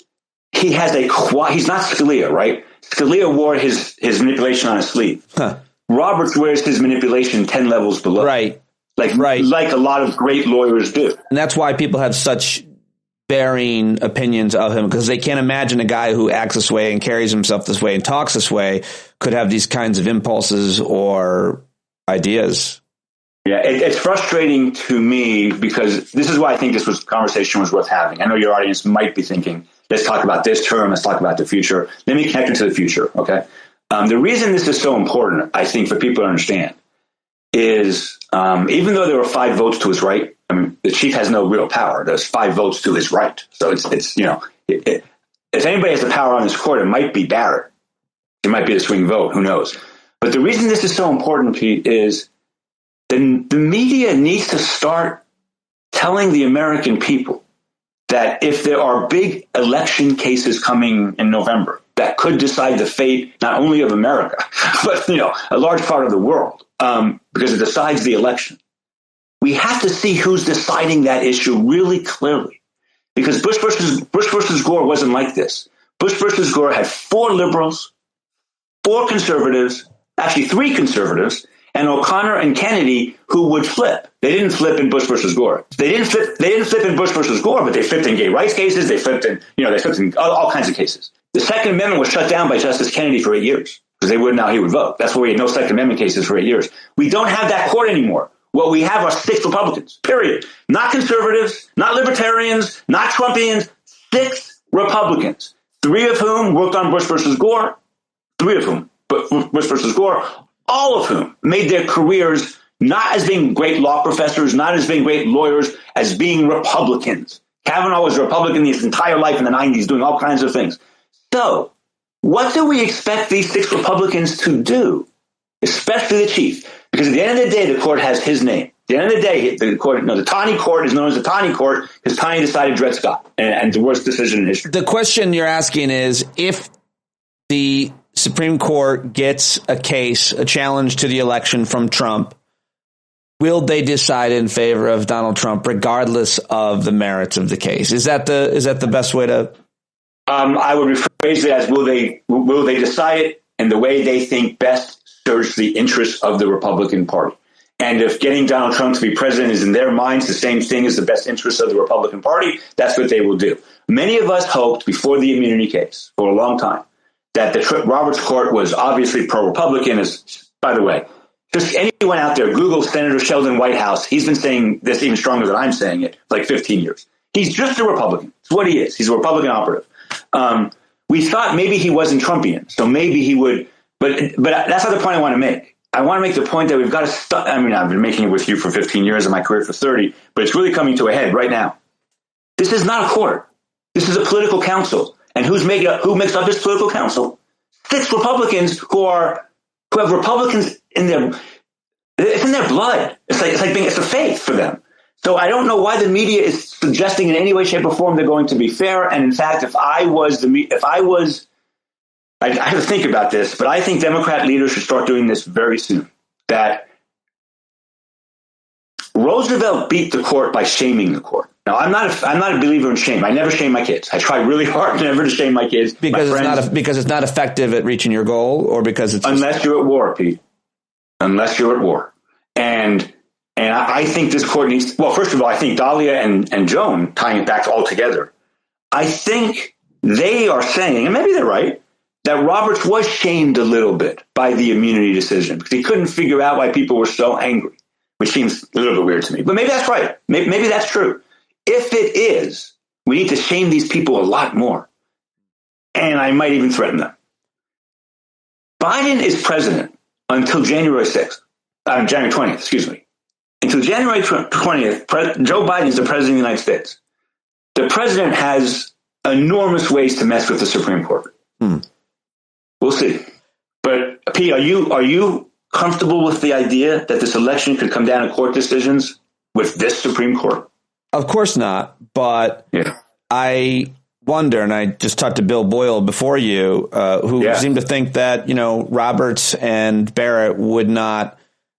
he has he's not Scalia, right? Scalia wore his manipulation on his sleeve. Huh. Roberts wears his manipulation 10 levels below. Right. Like a lot of great lawyers do. And that's why people have such varying opinions of him, because they can't imagine a guy who acts this way and carries himself this way and talks this way could have these kinds of impulses or ideas. Yeah, it's frustrating to me because this is why I think conversation was worth having. I know your audience might be thinking, let's talk about this term, let's talk about the future. Let me connect it to the future, okay? The reason this is so important, I think, for people to understand is even though there were 5 votes to his right, I mean, the chief has no real power. There's 5 votes to his right. So it's if anybody has the power on this court, it might be Barrett. It might be the swing vote. Who knows? But the reason this is so important, Pete, is the media needs to start telling the American people that if there are big election cases coming in November that could decide the fate not only of America, but a large part of the world, because it decides the election, we have to see who's deciding that issue really clearly. Because Bush versus Gore wasn't like this. Bush versus Gore had 4 liberals, 4 conservatives, actually 3 conservatives, and O'Connor and Kennedy who would flip. They didn't flip in Bush versus Gore. They didn't flip in Bush versus Gore, but they flipped in gay rights cases. They flipped in all kinds of cases. The Second Amendment was shut down by Justice Kennedy for 8 years because he would vote. That's why we had no Second Amendment cases for 8 years. We don't have that court anymore. What we have are 6 Republicans, period. Not conservatives, not libertarians, not Trumpians, 6 Republicans, 3 of whom worked on Bush versus Gore, 3 of whom, but Bush versus Gore, all of whom made their careers not as being great law professors, not as being great lawyers, as being Republicans. Kavanaugh was a Republican his entire life in the 90s, doing all kinds of things. So what do we expect these 6 Republicans to do, especially the chief? Because at the end of the day, the court has his name. At the end of the day, the Taney Court is known as the Taney Court because Taney decided Dred Scott and the worst decision in history. The question you're asking is if the Supreme Court gets a challenge to the election from Trump, will they decide in favor of Donald Trump regardless of the merits of the case? Is that the best way to? I would rephrase it as will they decide it in the way they think best serves the interests of the Republican Party. And if getting Donald Trump to be president is in their minds the same thing as the best interests of the Republican Party, that's what they will do. Many of us hoped before the immunity case for a long time that the Roberts Court was obviously pro-Republican. By the way, just anyone out there, Google Senator Sheldon Whitehouse. He's been saying this even stronger than I'm saying it for like 15 years. He's just a Republican. It's what he is. He's a Republican operative. We thought maybe he wasn't Trumpian, so maybe he would. But that's not the point I want to make. I want to make the point that we've got to stop. I mean, I've been making it with you for 15 years and my career for 30, but it's really coming to a head right now. This is not a court. This is a political council. And who makes up this political council? 6 Republicans who have Republicans in their blood. It's a faith for them. So I don't know why the media is suggesting in any way, shape, or form they're going to be fair. And in fact, I have to think about this, but I think Democrat leaders should start doing this very soon. That Roosevelt beat the court by shaming the court. Now, I'm not a believer in shame. I never shame my kids. I try really hard never to shame my kids. Because it's not effective at reaching your goal, or because it's unless you're at war, Pete. Unless you're at war, and I think this court needs. Well, first of all, I think Dahlia and Joan, tying it back all together, I think they are saying, and maybe they're right, that Roberts was shamed a little bit by the immunity decision because he couldn't figure out why people were so angry, which seems a little bit weird to me. But maybe that's right. Maybe that's true. If it is, we need to shame these people a lot more. And I might even threaten them. Biden is president until January 20th, excuse me. Until January 20th, Joe Biden is the president of the United States. The president has enormous ways to mess with the Supreme Court. We'll see. But Pete, are you comfortable with the idea that this election could come down to court decisions with this Supreme Court? Of course not. But I wonder, and I just talked to Bill Boyle before you, who seemed to think that, Roberts and Barrett would not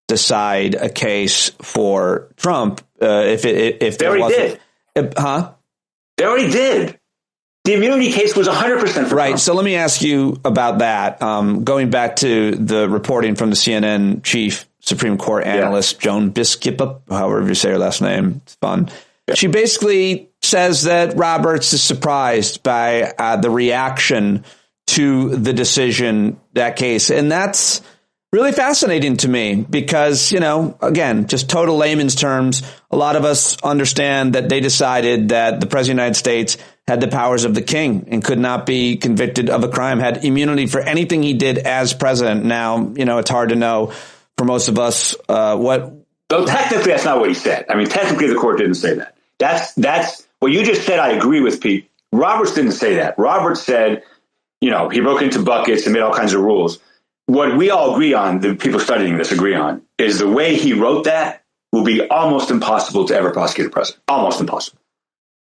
decide a case for Trump if there wasn't. They already did. The The immunity case was 100% for right. Trump. So let me ask you about that. Going back to the reporting from the CNN chief Supreme Court analyst, Joan Biskup, however you say her last name, it's fun. Yeah. She basically says that Roberts is surprised by the reaction to the decision, that case. And that's really fascinating to me because, again, just total layman's terms, a lot of us understand that they decided that the President of the United States had the powers of the king and could not be convicted of a crime, had immunity for anything he did as president. Now, it's hard to know for most of us what. Though technically, that's not what he said. I mean, technically, the court didn't say that. That's what you just said. I agree with Pete. Roberts didn't say that. Roberts said, he broke into buckets and made all kinds of rules. What we all agree on, the people studying this agree on, is the way he wrote that will be almost impossible to ever prosecute a president. Almost impossible.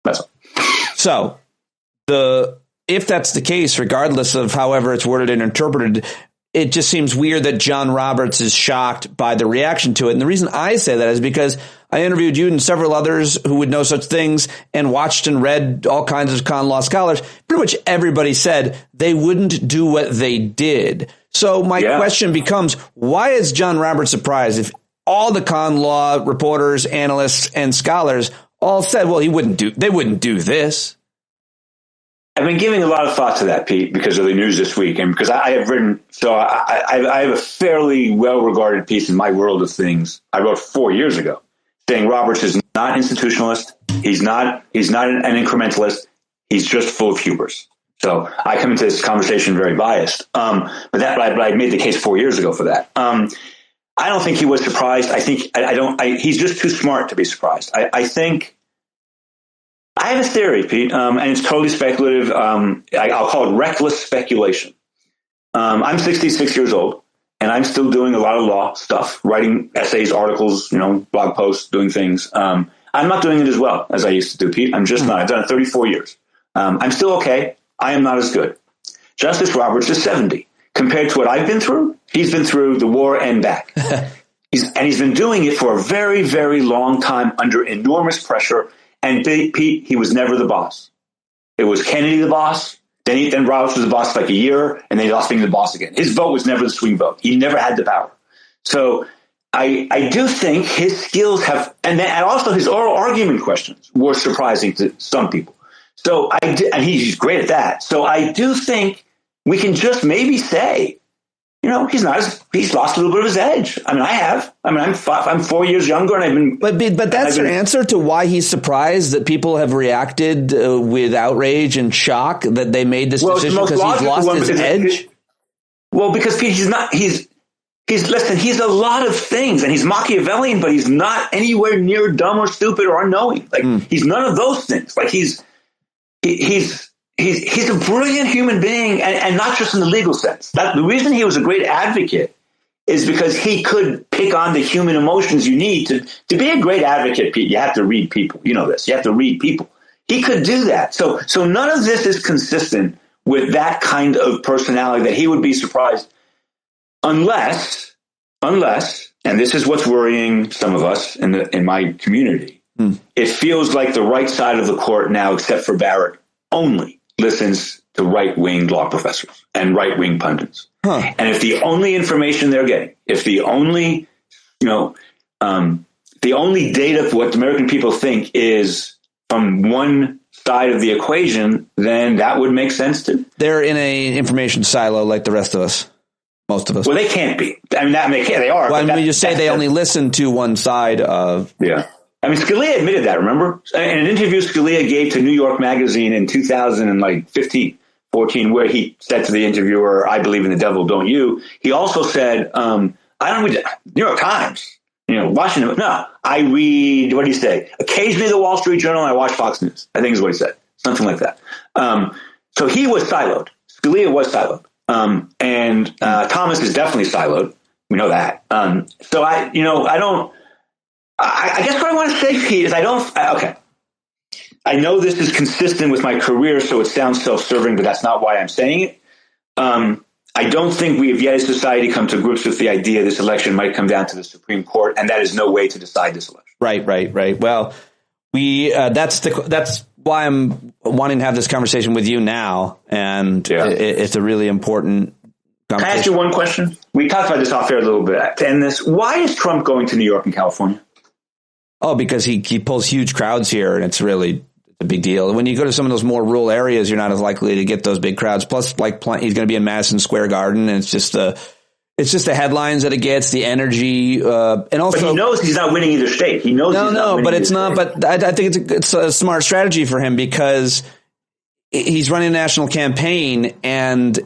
That's all. So, if that's the case, regardless of however it's worded and interpreted, it just seems weird that John Roberts is shocked by the reaction to it. And the reason I say that is because I interviewed you and several others who would know such things and watched and read all kinds of con law scholars. Pretty much everybody said they wouldn't do what they did. So my question becomes, why is John Roberts surprised if all the con law reporters, analysts, and scholars all said, well, they wouldn't do this? I've been giving a lot of thought to that, Pete, because of the news this week, and because I have written. So I have a fairly well-regarded piece in my world of things I wrote 4 years ago, saying Roberts is not institutionalist. He's not an incrementalist. He's just full of hubris. So I come into this conversation very biased. But I made the case 4 years ago for that. I don't think he was surprised. I think he's just too smart to be surprised. I think. I have a theory, Pete, and it's totally speculative. I'll call it reckless speculation. I'm 66 years old, and I'm still doing a lot of law stuff, writing essays, articles, blog posts, doing things. I'm not doing it as well as I used to do, Pete. I'm just not. I've done it 34 years. I'm still okay. I am not as good. Justice Roberts is 70. Compared to what I've been through, he's been through the war and back. He's been doing it for a very, very long time under enormous pressure. And Pete, he was never the boss. It was Kennedy the boss. Then Roberts was the boss for like a year, and then he lost being the boss again. His vote was never the swing vote. He never had the power. So I do think his skills have, and also his oral argument questions were surprising to some people. So and he's great at that. So I do think we can just maybe say, he's lost a little bit of his edge. I mean, I have. I mean, I'm 4 years younger, and I've been. But that's your answer to why he's surprised that people have reacted with outrage and shock that they made this decision because he's lost his edge. Well, because Pete, he's not. He's a lot of things, and he's Machiavellian, but he's not anywhere near dumb or stupid or unknowing. Like he's none of those things. Like he's a brilliant human being, and not just in the legal sense. The reason he was a great advocate is because he could pick on the human emotions you need to be a great advocate. Pete, you have to read people. You know this. You have to read people. He could do that. So none of this is consistent with that kind of personality that he would be surprised unless, and this is what's worrying some of us in my community. It feels like the right side of the court now, except for Barrett, only listens to right-wing law professors and right-wing pundits. And if the only information they're getting, if the only, the only data for what the American people think is from one side of the equation, then that would make sense to. They're in a information silo like the rest of us, most of us. Well, they can't be. I mean, they are. Well, when you say they only listen to one side of. Yeah. I mean, Scalia admitted that, remember? In an interview Scalia gave to New York Magazine in 2015, 14, where he said to the interviewer, I believe in the devil, don't you? He also said, I don't read New York Times, Washington. No, I read, what did he say? Occasionally the Wall Street Journal, and I watch Fox News, I think is what he said. Something like that. So he was siloed. Scalia was siloed. And Thomas is definitely siloed. We know that. So I guess what I want to say, Pete, is okay. I know this is consistent with my career, so it sounds self-serving, but that's not why I'm saying it. I don't think we have yet as society come to grips with the idea this election might come down to the Supreme Court, and that is no way to decide this election. Right. Well, that's why I'm wanting to have this conversation with you now, and it's a really important conversation. Can I ask you one question? We talked about this off air a little bit. To end this, why is Trump going to New York and California? Oh, because he pulls huge crowds here, and it's really a big deal. When you go to some of those more rural areas, you're not as likely to get those big crowds. Plus, like, he's going to be in Madison Square Garden, and it's just the headlines that it gets, the energy, and also. But he knows he's not winning either state. He knows. But it's not. But I think it's a smart strategy for him because he's running a national campaign, and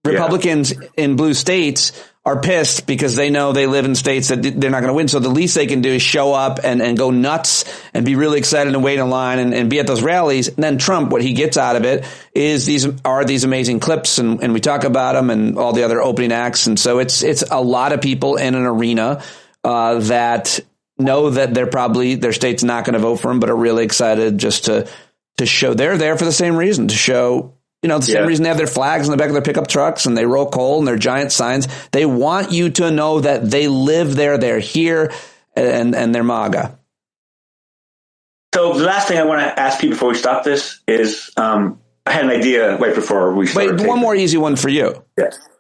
Republicans in blue states are pissed because they know they live in states that they're not going to win. So the least they can do is show up and go nuts and be really excited and wait in line and be at those rallies. And then Trump, what he gets out of it is these amazing clips, and we talk about them and all the other opening acts. And so it's a lot of people in an arena that know that their state's not going to vote for him, but are really excited just to show they're there for the same reason, to show. The same reason they have their flags in the back of their pickup trucks and they roll coal and their giant signs. They want you to know that they live there, they're here, and they're MAGA. So the last thing I want to ask you before we stop this is, I had an idea right before we started. Wait, one more easy one for you.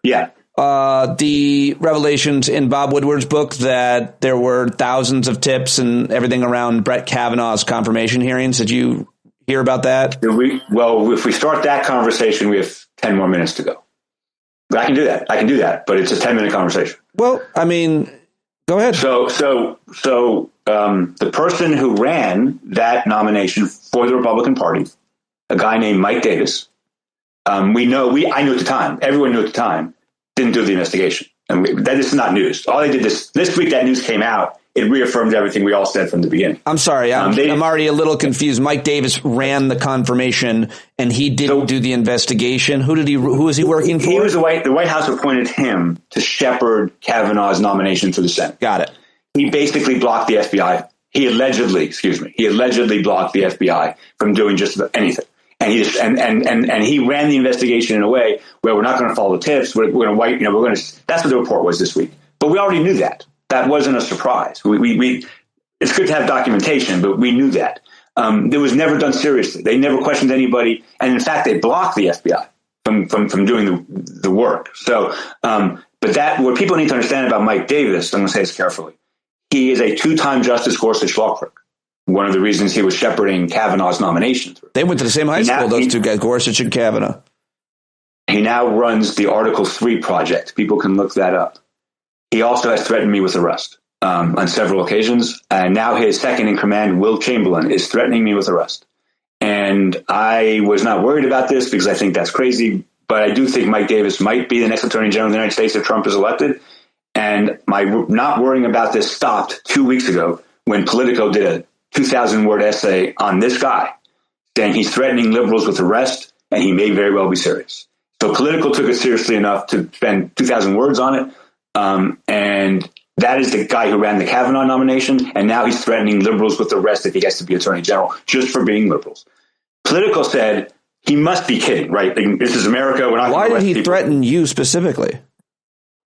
Yeah. The revelations in Bob Woodward's book that there were thousands of tips and everything around Brett Kavanaugh's confirmation hearings. Did you hear about that? Well, if we start that conversation, we have 10 more minutes to go. I can do that, but it's a 10-minute conversation. Well, I mean, go ahead. So the person who ran that nomination for the Republican Party, a guy named Mike Davis, I knew at the time, everyone knew at the time, didn't do the investigation. And this is not news. All they did this week that news came out. It reaffirmed everything we all said from the beginning. I'm sorry. I'm already a little confused. Mike Davis ran the confirmation and he didn't do the investigation. Who was he working for? He was the White House appointed him to shepherd Kavanaugh's nomination for the Senate. Got it. He basically blocked the FBI. He allegedly blocked the FBI from doing just anything. And he ran the investigation in a way where we're not going to follow the tips. We're going to that's what the report was this week. But we already knew that. That wasn't a surprise. It's good to have documentation, but we knew that. It was never done seriously. They never questioned anybody. And in fact, they blocked the FBI from doing the work. So, but what people need to understand about Mike Davis, I'm going to say this carefully. He is a 2-time Justice Gorsuch law clerk. One of the reasons he was shepherding Kavanaugh's nomination through. They went to the same high school, those two guys, Gorsuch and Kavanaugh. He now runs the Article 3 project. People can look that up. He also has threatened me with arrest on several occasions. And now his second in command, Will Chamberlain, is threatening me with arrest. And I was not worried about this because I think that's crazy. But I do think Mike Davis might be the next Attorney General of the United States if Trump is elected. And my not worrying about this stopped 2 weeks ago when Politico did a 2,000-word essay on this guy saying he's threatening liberals with arrest and he may very well be serious. So Politico took it seriously enough to spend 2,000 words on it. And that is the guy who ran the Kavanaugh nomination, and now he's threatening liberals with arrest if he gets to be Attorney General just for being liberals. Politico said he must be kidding, right? This is America. We're not. Why did he threaten you specifically?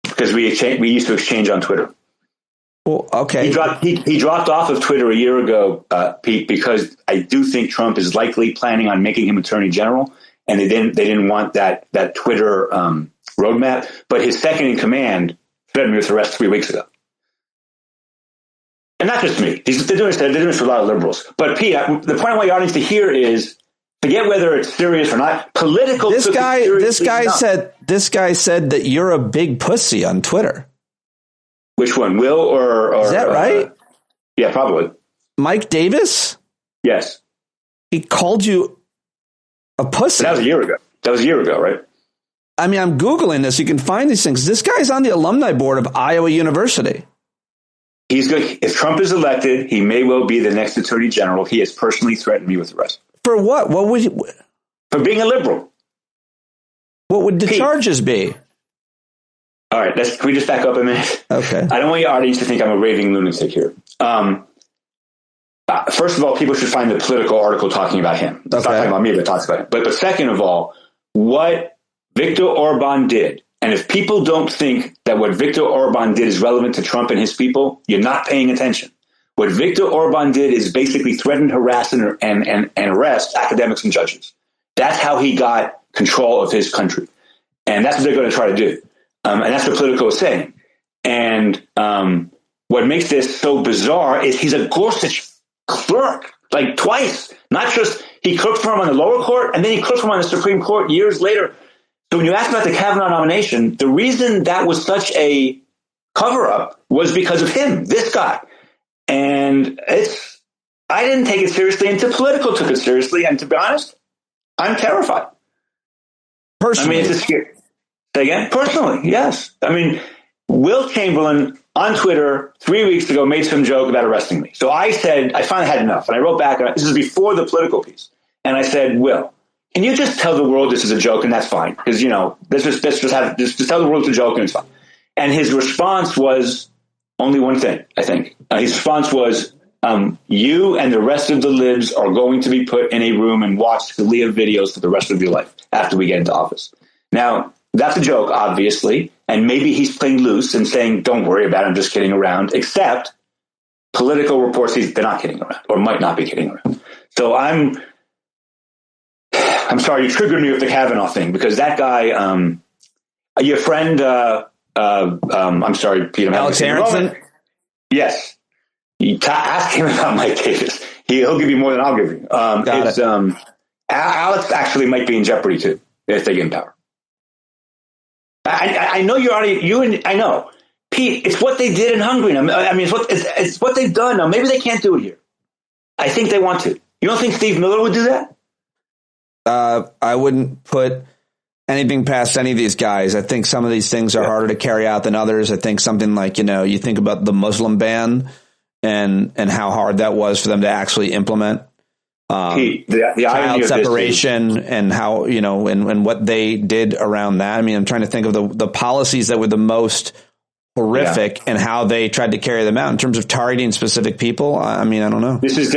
Because we used to exchange on Twitter. Well, okay. He dropped off of Twitter a year ago, Pete, because I do think Trump is likely planning on making him Attorney General, and they didn't want that Twitter roadmap. But his second in command threatened me with arrest 3 weeks ago. And not just me. They're doing this for a lot of liberals. But Pete, the point I want your audience to hear is, forget whether it's serious or not, Politico. This guy said that you're a big pussy on Twitter. Which one, Will or is that right? Yeah, probably. Mike Davis? Yes. He called you a pussy. But that was a year ago, right? I mean, I'm Googling this. You can find these things. This guy's on the alumni board of Iowa University. He's good. If Trump is elected, he may well be the next Attorney General. He has personally threatened me with arrest. For what? What would you? For being a liberal. What would the charges be? All right, can we just back up a minute? Okay. I don't want your audience to think I'm a raving lunatic here. First of all, people should find the Politico article talking about him. It's not talking about me, but it talks about him. But second of all, what Viktor Orban did, and if people don't think that what Viktor Orban did is relevant to Trump and his people, you're not paying attention. What Viktor Orban did is basically threaten, harass, and arrest academics and judges. That's how he got control of his country. And that's what they're going to try to do. And that's what Politico is saying. And what makes this so bizarre is he's a Gorsuch clerk, like twice. Not just he clerked for him on the lower court, and then he clerked for him on the Supreme Court years later. So when you ask about the Kavanaugh nomination, the reason that was such a cover-up was because of him, this guy. And I didn't take it seriously until Politico took it seriously. And to be honest, I'm terrified. Personally. I mean, it's scary. Say again? Personally, yes. I mean, Will Chamberlain on Twitter 3 weeks ago made some joke about arresting me. So I said, I finally had enough. And I wrote back, this is before the Politico piece. And I said, Will, can you just tell the world this is a joke and that's fine? Because, let's just tell the world it's a joke and it's fine. And his response was only one thing, I think. His response was, you and the rest of the libs are going to be put in a room and watch Scalia videos for the rest of your life after we get into office. Now, that's a joke, obviously, and maybe he's playing loose and saying, don't worry about it, I'm just kidding around, except Politico reports they're not kidding around or might not be kidding around. So I'm sorry, you triggered me with the Kavanaugh thing because that guy, your friend, I'm sorry, Peter. Alex Aronson? Yes. Ask him about Mike Davis. He'll give you more than I'll give you. Alex actually might be in jeopardy too if they get in power. I know I know, Pete. It's what they did in Hungary. I mean, it's what they've done. Now maybe they can't do it here. I think they want to. You don't think Steve Miller would do that? I wouldn't put anything past any of these guys. I think some of these things are harder to carry out than others. I think something like, you think about the Muslim ban and how hard that was for them to actually implement. The child separation and how, and what they did around that. I mean, I'm trying to think of the policies that were the most horrific and how they tried to carry them out in terms of targeting specific people. I mean, I don't know. This is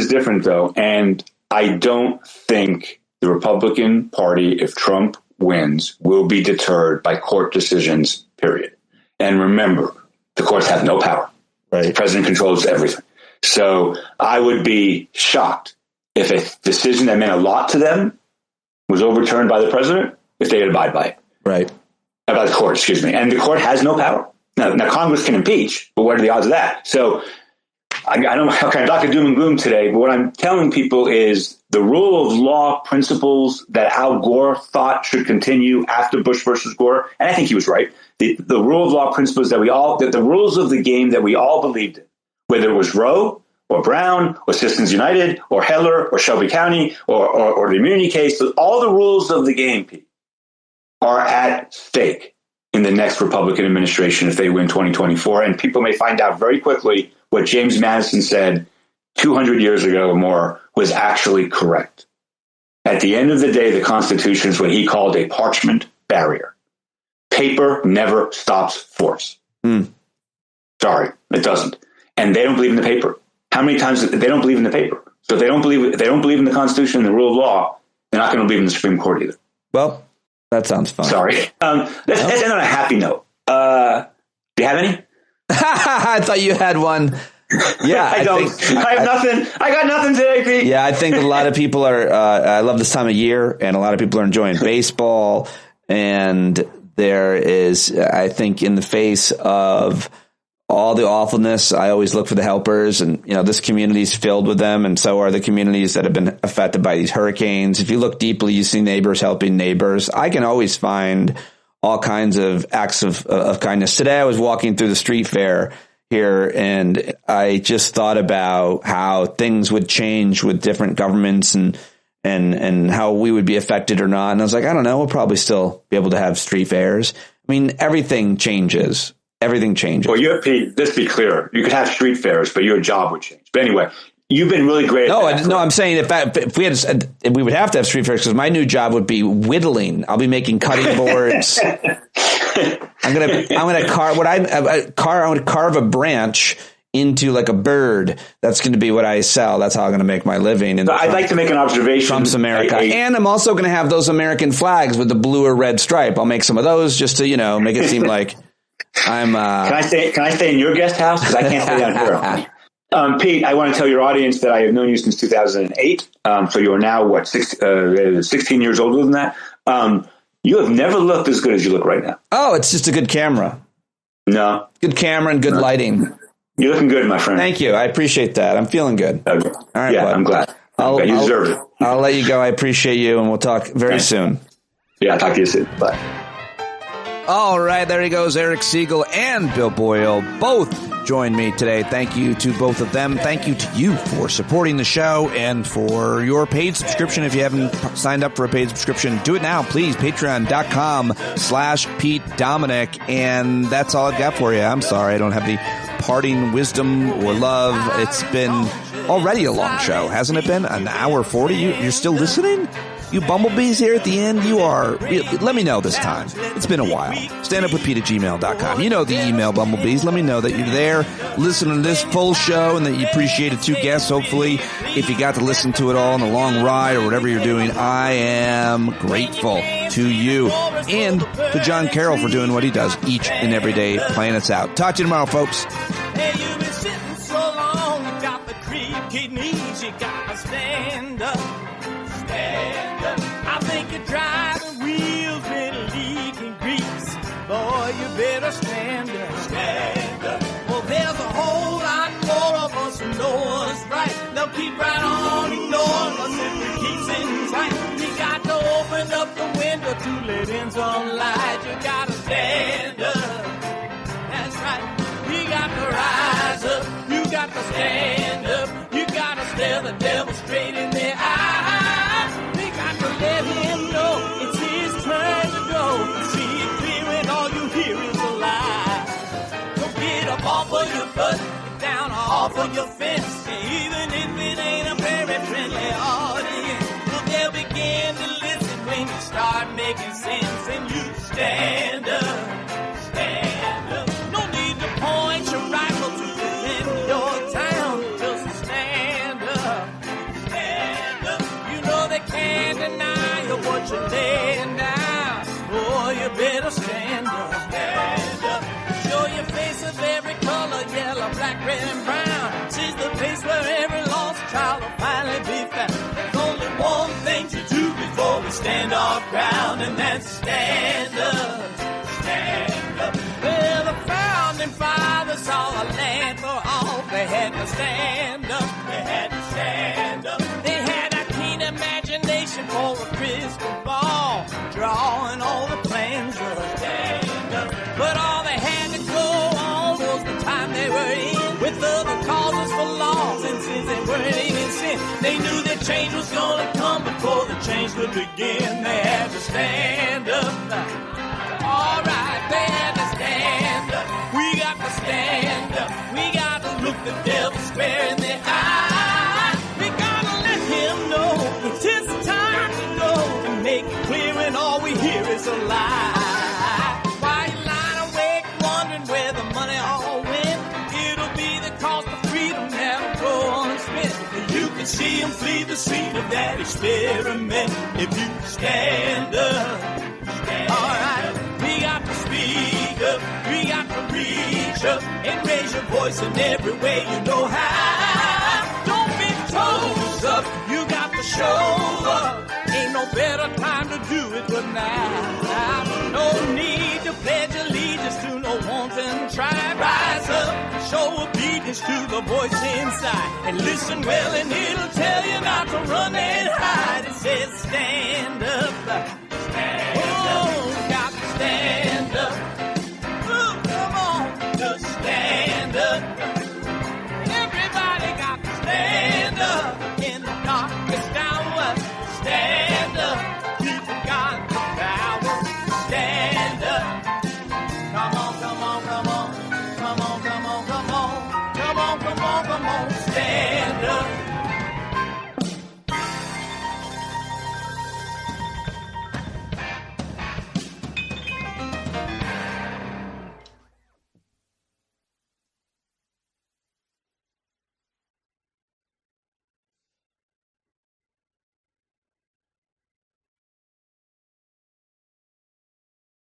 different though. And I don't think the Republican Party, if Trump wins, will be deterred by court decisions, period. And remember, the courts have no power. Right. The president controls everything. So I would be shocked if a decision that meant a lot to them was overturned by the president, if they abide by it. Right. By the court, excuse me. And the court has no power. Now Congress can impeach, but what are the odds of that? So I don't know how kind of Dr. Doom and Gloom today, but what I'm telling people is the rule of law principles that Al Gore thought should continue after Bush versus Gore, and I think he was right. The rule of law principles that the rules of the game that we all believed in, whether it was Roe or Brown or Citizens United or Heller or Shelby County or the immunity case, all the rules of the game, Pete, are at stake in the next Republican administration if they win 2024. And people may find out very quickly what James Madison said 200 years ago or more was actually correct. At the end of the day, the Constitution is what he called a parchment barrier. Paper never stops force. Sorry, it doesn't. And they don't believe in the paper. How many times they don't believe in the paper? So if they don't believe in the Constitution and the rule of law, they're not going to believe in the Supreme Court either. Well, that sounds fun. Sorry. Let's end on a happy note. Do you have any? I thought you had one. Yeah, I don't. I have nothing. I got nothing today, Pete. Yeah, I think a lot of people are. I love this time of year, and a lot of people are enjoying baseball. And there is, I think, in the face of all the awfulness, I always look for the helpers, and this community is filled with them, and so are the communities that have been affected by these hurricanes. If you look deeply, you see neighbors helping neighbors. I can always find all kinds of acts of kindness. Today, I was walking through the street fair here, and I just thought about how things would change with different governments and how we would be affected or not. And I was like, I don't know, we'll probably still be able to have street fairs. I mean, everything changes. Everything changes. Well, Pete, let's be clear. You could have street fairs, but your job would change. But anyway, you've been really great at that. No, I'm saying if we would have to have street fairs because my new job would be whittling. I'll be making cutting boards. I'm gonna carve a branch into like a bird. That's going to be what I sell. That's how I'm going to make my living. And I'd like to make an observation. Trump's America. And I'm also going to have those American flags with the blue or red stripe. I'll make some of those just to, make it seem like I'm, Can I stay in your guest house? Because I can't stay down here. Pete, I want to tell your audience that I have known you since 2008. So you are now, 16 years older than that. You have never looked as good as you look right now. Oh, it's just a good camera. No. Good camera and good lighting. You're looking good, my friend. Thank you. I appreciate that. I'm feeling good. Okay. All right, yeah, bud. I'm glad. You deserve it. I'll let you go. I appreciate you, and we'll talk very soon. Yeah, talk to you soon. Bye. All right, there he goes, Eric Segall and Bill Boyle. Both joined me today. Thank you to both of them. Thank you to you for supporting the show and for your paid subscription. If you haven't signed up for a paid subscription, do it now, please. Patreon.com/Pete Dominic. And that's all I've got for you. I'm sorry, I don't have the parting wisdom or love. It's been already a long show, hasn't it been? An hour 40? You're still listening? You bumblebees here at the end, you are. Let me know this time. It's been a while. Standupwithpete@gmail.com. You know the email, bumblebees. Let me know that you're there listening to this full show and that you appreciated two guests, hopefully. If you got to listen to it all in the long ride or whatever you're doing, I am grateful to you. And to John Carroll for doing what he does each and every day, playing us out. Talk to you tomorrow, folks. Hey, you've been sitting so long, you got the creaky knees, you got to stand up. Stand up. I think your driving wheels been leaking grease. Boy, you better stand up. Stand up. Well, there's a whole lot more of us who know what's right. They'll keep right on ignoring us if we keep sitting tight. We got to open up the window to let in some light. You gotta stand up. That's right. We got to rise up. You got to stand up. You got to stare the devil straight in the eye. Let him know it's his turn to go. See it clear when all you hear is a lie. So get up off of your butt, get down off of your fence. Even if it ain't a very friendly audience, well, they'll begin to listen when you start making sense. And you stand up, stand up. No need to point your rifle to defend your town. Just stand up, stand up. You know they can't deny what you're laying down. Oh, you better stand up. Stand up. Show your face of every color, yellow, black, red, and brown. She's the place where every lost child will finally be found. There's only one thing to do before we stand our ground, and that's stand up. Stand up. Well, the founding fathers saw a land for all. They had to stand up. They had to stand up. They had a keen imagination for a crystal ball, drawing all the plans of stand up. But all they had to go on was the time they were in, with other causes for laws, and since they weren't in sin, they knew that change was gonna come before the change could begin. They had to stand up. All right, they had to stand up. We got to stand up. We got to look the devil square in the eye. We gotta let him know it's his time to go, and make it clear when all we hear is a lie. Why you lying awake wondering where the money all went? It'll be the cost of freedom that'll go unspent. You can see him flee the scene of that experiment if you stand up. All right, we got to speak up. We got to reach up and raise your voice in every way you know how. Don't be toes up. You got to show up. Ain't no better time to do it but now. No need to pledge allegiance to no wanton tribe. Rise up, show obedience to the voice inside, and listen well, and it'll tell you not to run and hide. It says stand up.